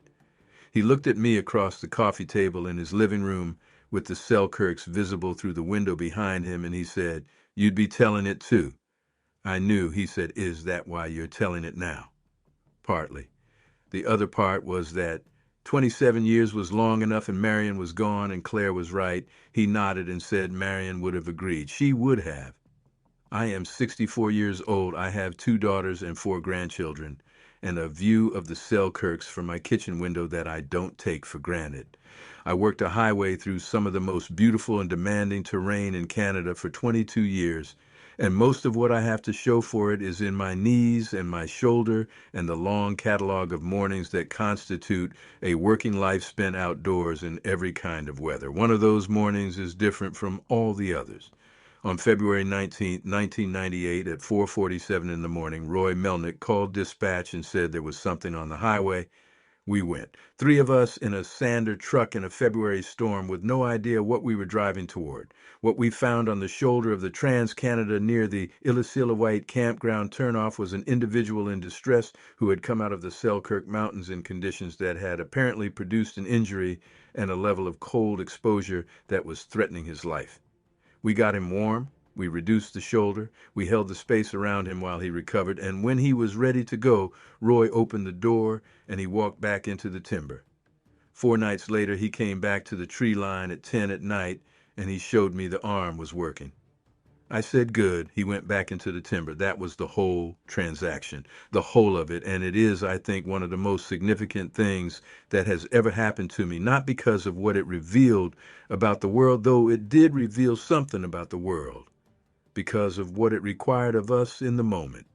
He looked at me across the coffee table in his living room with the Selkirks visible through the window behind him, and he said, "You'd be telling it too." I knew. He said, "Is that why you're telling it now?" Partly. The other part was that 27 years was long enough and Marion was gone and Claire was right. He nodded and said Marion would have agreed. She would have. I am 64 years old. I have 2 daughters and 4 grandchildren, and a view of the Selkirks from my kitchen window that I don't take for granted. I worked a highway through some of the most beautiful and demanding terrain in Canada for 22 years, and most of what I have to show for it is in my knees and my shoulder and the long catalog of mornings that constitute a working life spent outdoors in every kind of weather. One of those mornings is different from all the others. On February 19th, 1998, at 4:47 in the morning, Roy Melnyk called dispatch and said there was something on the highway. We went. Three of us in a sander truck in a February storm with no idea what we were driving toward. What we found on the shoulder of the Trans-Canada near the Illecillewaet campground turnoff was an individual in distress who had come out of the Selkirk Mountains in conditions that had apparently produced an injury and a level of cold exposure that was threatening his life. We got him warm, we reduced the shoulder, we held the space around him while he recovered, and when he was ready to go, Roy opened the door and he walked back into the timber. 4 nights later, he came back to the tree line at 10 at night and he showed me the arm was working. I said good. He went back into the timber. That was the whole transaction, the whole of it. And it is, I think, one of the most significant things that has ever happened to me, not because of what it revealed about the world, though it did reveal something about the world, because of what it required of us in the moment.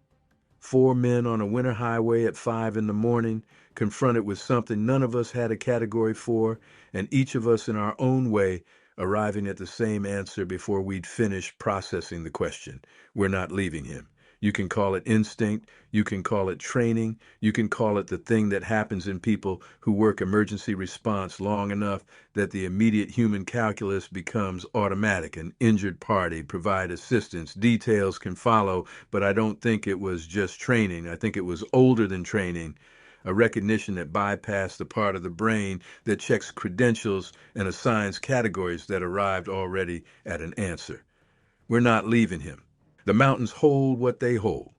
4 men on a winter highway at 5 in the morning, confronted with something none of us had a category for, and each of us in our own way arriving at the same answer before we'd finished processing the question. We're not leaving him. You can call it instinct, you can call it training, you can call it the thing that happens in people who work emergency response long enough that the immediate human calculus becomes automatic. An injured party, provide assistance, details can follow, but I don't think it was just training. I think it was older than training, a recognition that bypassed the part of the brain that checks credentials and assigns categories that arrived already at an answer. We're not leaving him. The mountains hold what they hold.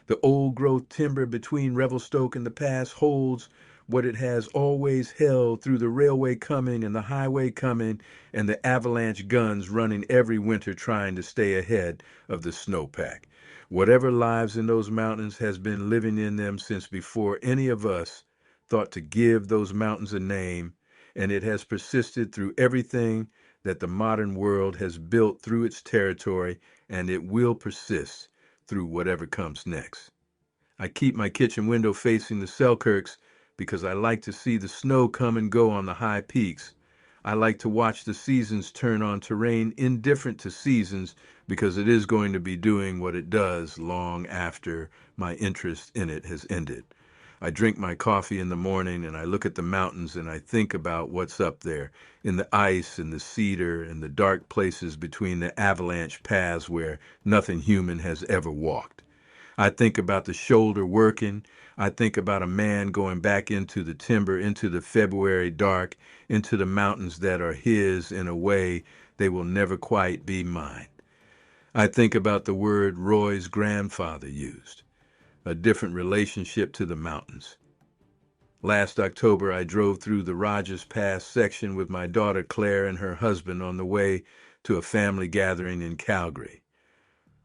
The old-growth timber between Revelstoke and the pass holds what it has always held through the railway coming and the highway coming and the avalanche guns running every winter trying to stay ahead of the snowpack. Whatever lives in those mountains has been living in them since before any of us thought to give those mountains a name, and it has persisted through everything that the modern world has built through its territory, and it will persist through whatever comes next. I keep my kitchen window facing the Selkirks because I like to see the snow come and go on the high peaks. I like to watch the seasons turn on terrain indifferent to seasons because it is going to be doing what it does long after my interest in it has ended. I drink my coffee in the morning and I look at the mountains and I think about what's up there in the ice and the cedar and the dark places between the avalanche paths where nothing human has ever walked. I think about the shoulder working. I think about a man going back into the timber, into the February dark, into the mountains that are his in a way they will never quite be mine. I think about the word Roy's grandfather used, a different relationship to the mountains. Last October, I drove through the Rogers Pass section with my daughter Claire and her husband on the way to a family gathering in Calgary.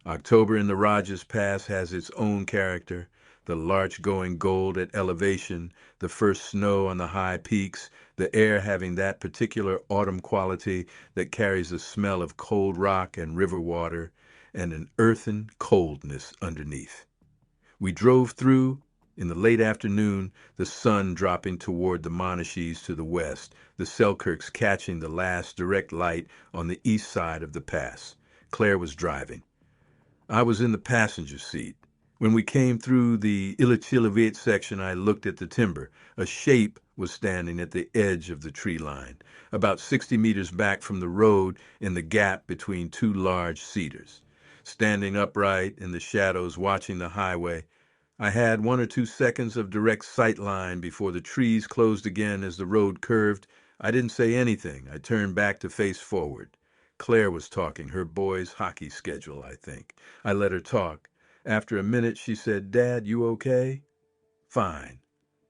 October in the Rogers Pass has its own character, the larch going gold at elevation, the first snow on the high peaks, the air having that particular autumn quality that carries a smell of cold rock and river water, and an earthen coldness underneath. We drove through in the late afternoon, the sun dropping toward the Monachees to the west, the Selkirks catching the last direct light on the east side of the pass. Claire was driving. I was in the passenger seat. When we came through the Illecillewaet section, I looked at the timber. A shape was standing at the edge of the tree line, about 60 meters back from the road in the gap between two large cedars. Standing upright in the shadows watching the highway, I had 1 or 2 seconds of direct sight line before the trees closed again as the road curved. I didn't say anything. I turned back to face forward. Claire was talking, her boys' hockey schedule, I think. I let her talk. After a minute, she said, "Dad, you okay?" "Fine."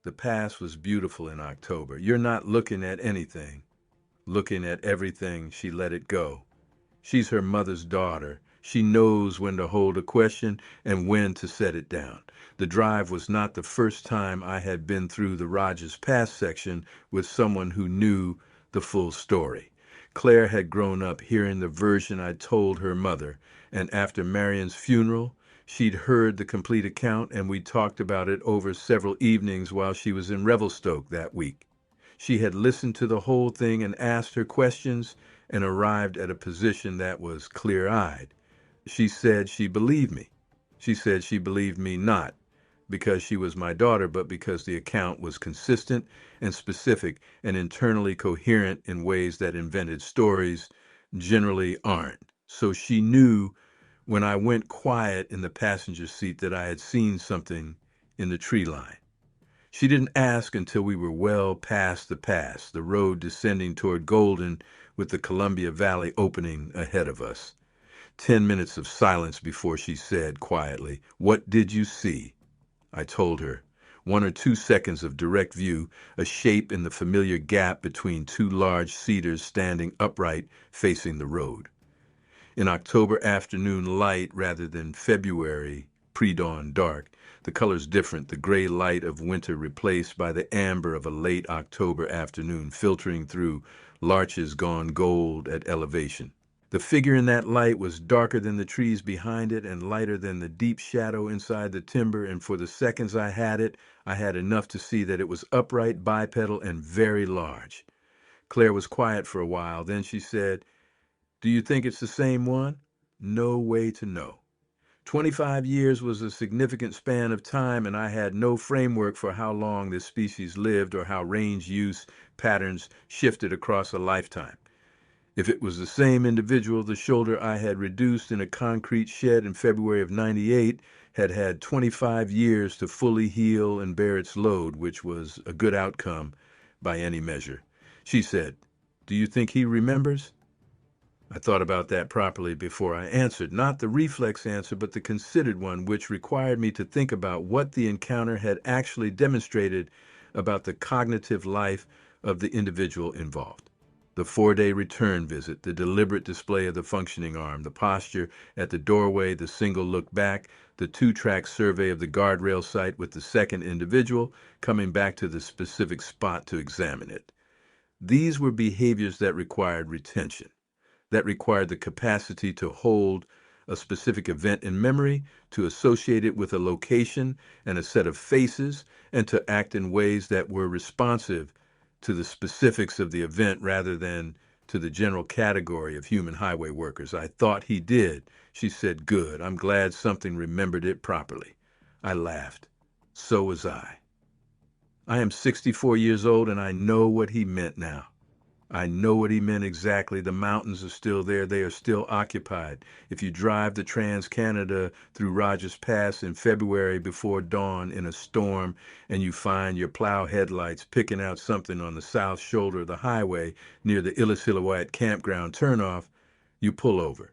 The pass was beautiful in October. You're not looking at anything. Looking at everything, she let it go. She's her mother's daughter. She knows when to hold a question and when to set it down. The drive was not the first time I had been through the Rogers Pass section with someone who knew the full story. Claire had grown up hearing the version I'd told her mother, and after Marion's funeral, she'd heard the complete account, and we talked about it over several evenings while she was in Revelstoke that week. She had listened to the whole thing and asked her questions and arrived at a position that was clear-eyed. She said she believed me. She said she believed me not because she was my daughter, but because the account was consistent and specific and internally coherent in ways that invented stories generally aren't. So she knew when I went quiet in the passenger seat that I had seen something in the tree line. She didn't ask until we were well past the pass, the road descending toward Golden with the Columbia Valley opening ahead of us. 10 minutes of silence before she said quietly, "What did you see?" I told her. 1 or 2 seconds of direct view, a shape in the familiar gap between two large cedars standing upright facing the road. In October afternoon light rather than February pre-dawn dark, the color's different, the gray light of winter replaced by the amber of a late October afternoon filtering through larches gone gold at elevation. The figure in that light was darker than the trees behind it and lighter than the deep shadow inside the timber, and for the seconds I had enough to see that it was upright, bipedal, and very large. Claire was quiet for a while, then she said, "Do you think it's the same one?" No way to know. 25 years was a significant span of time, and I had no framework for how long this species lived or how range use patterns shifted across a lifetime. If it was the same individual, the shoulder I had reduced in a concrete shed in February of '98 had had 25 years to fully heal and bear its load, which was a good outcome by any measure. She said, "Do you think he remembers?" I thought about that properly before I answered, not the reflex answer, but the considered one, which required me to think about what the encounter had actually demonstrated about the cognitive life of the individual involved. The 4-day return visit, the deliberate display of the functioning arm, the posture at the doorway, the single look back, the 2-track survey of the guardrail site with the second individual coming back to the specific spot to examine it. These were behaviors that required retention, that required the capacity to hold a specific event in memory, to associate it with a location and a set of faces, and to act in ways that were responsive to the specifics of the event rather than to the general category of human highway workers. I thought he did. She said, "Good. I'm glad something remembered it properly." I laughed. So was I. I am 64 years old, and I know what he meant now. I know what he meant exactly. The mountains are still there. They are still occupied. If you drive the Trans-Canada through Rogers Pass in February before dawn in a storm and you find your plow headlights picking out something on the south shoulder of the highway near the Illecillewaet campground turnoff, you pull over.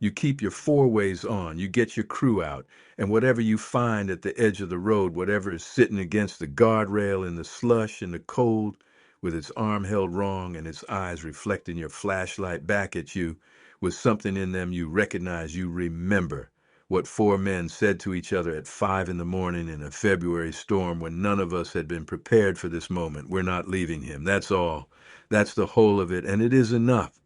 You keep your 4-ways on. You get your crew out. And whatever you find at the edge of the road, whatever is sitting against the guardrail in the slush and the cold, with its arm held wrong and its eyes reflecting your flashlight back at you, with something in them you recognize, you remember what 4 men said to each other at 5 in the morning in a February storm when none of us had been prepared for this moment. We're not leaving him. That's all. That's the whole of it, and it is enough.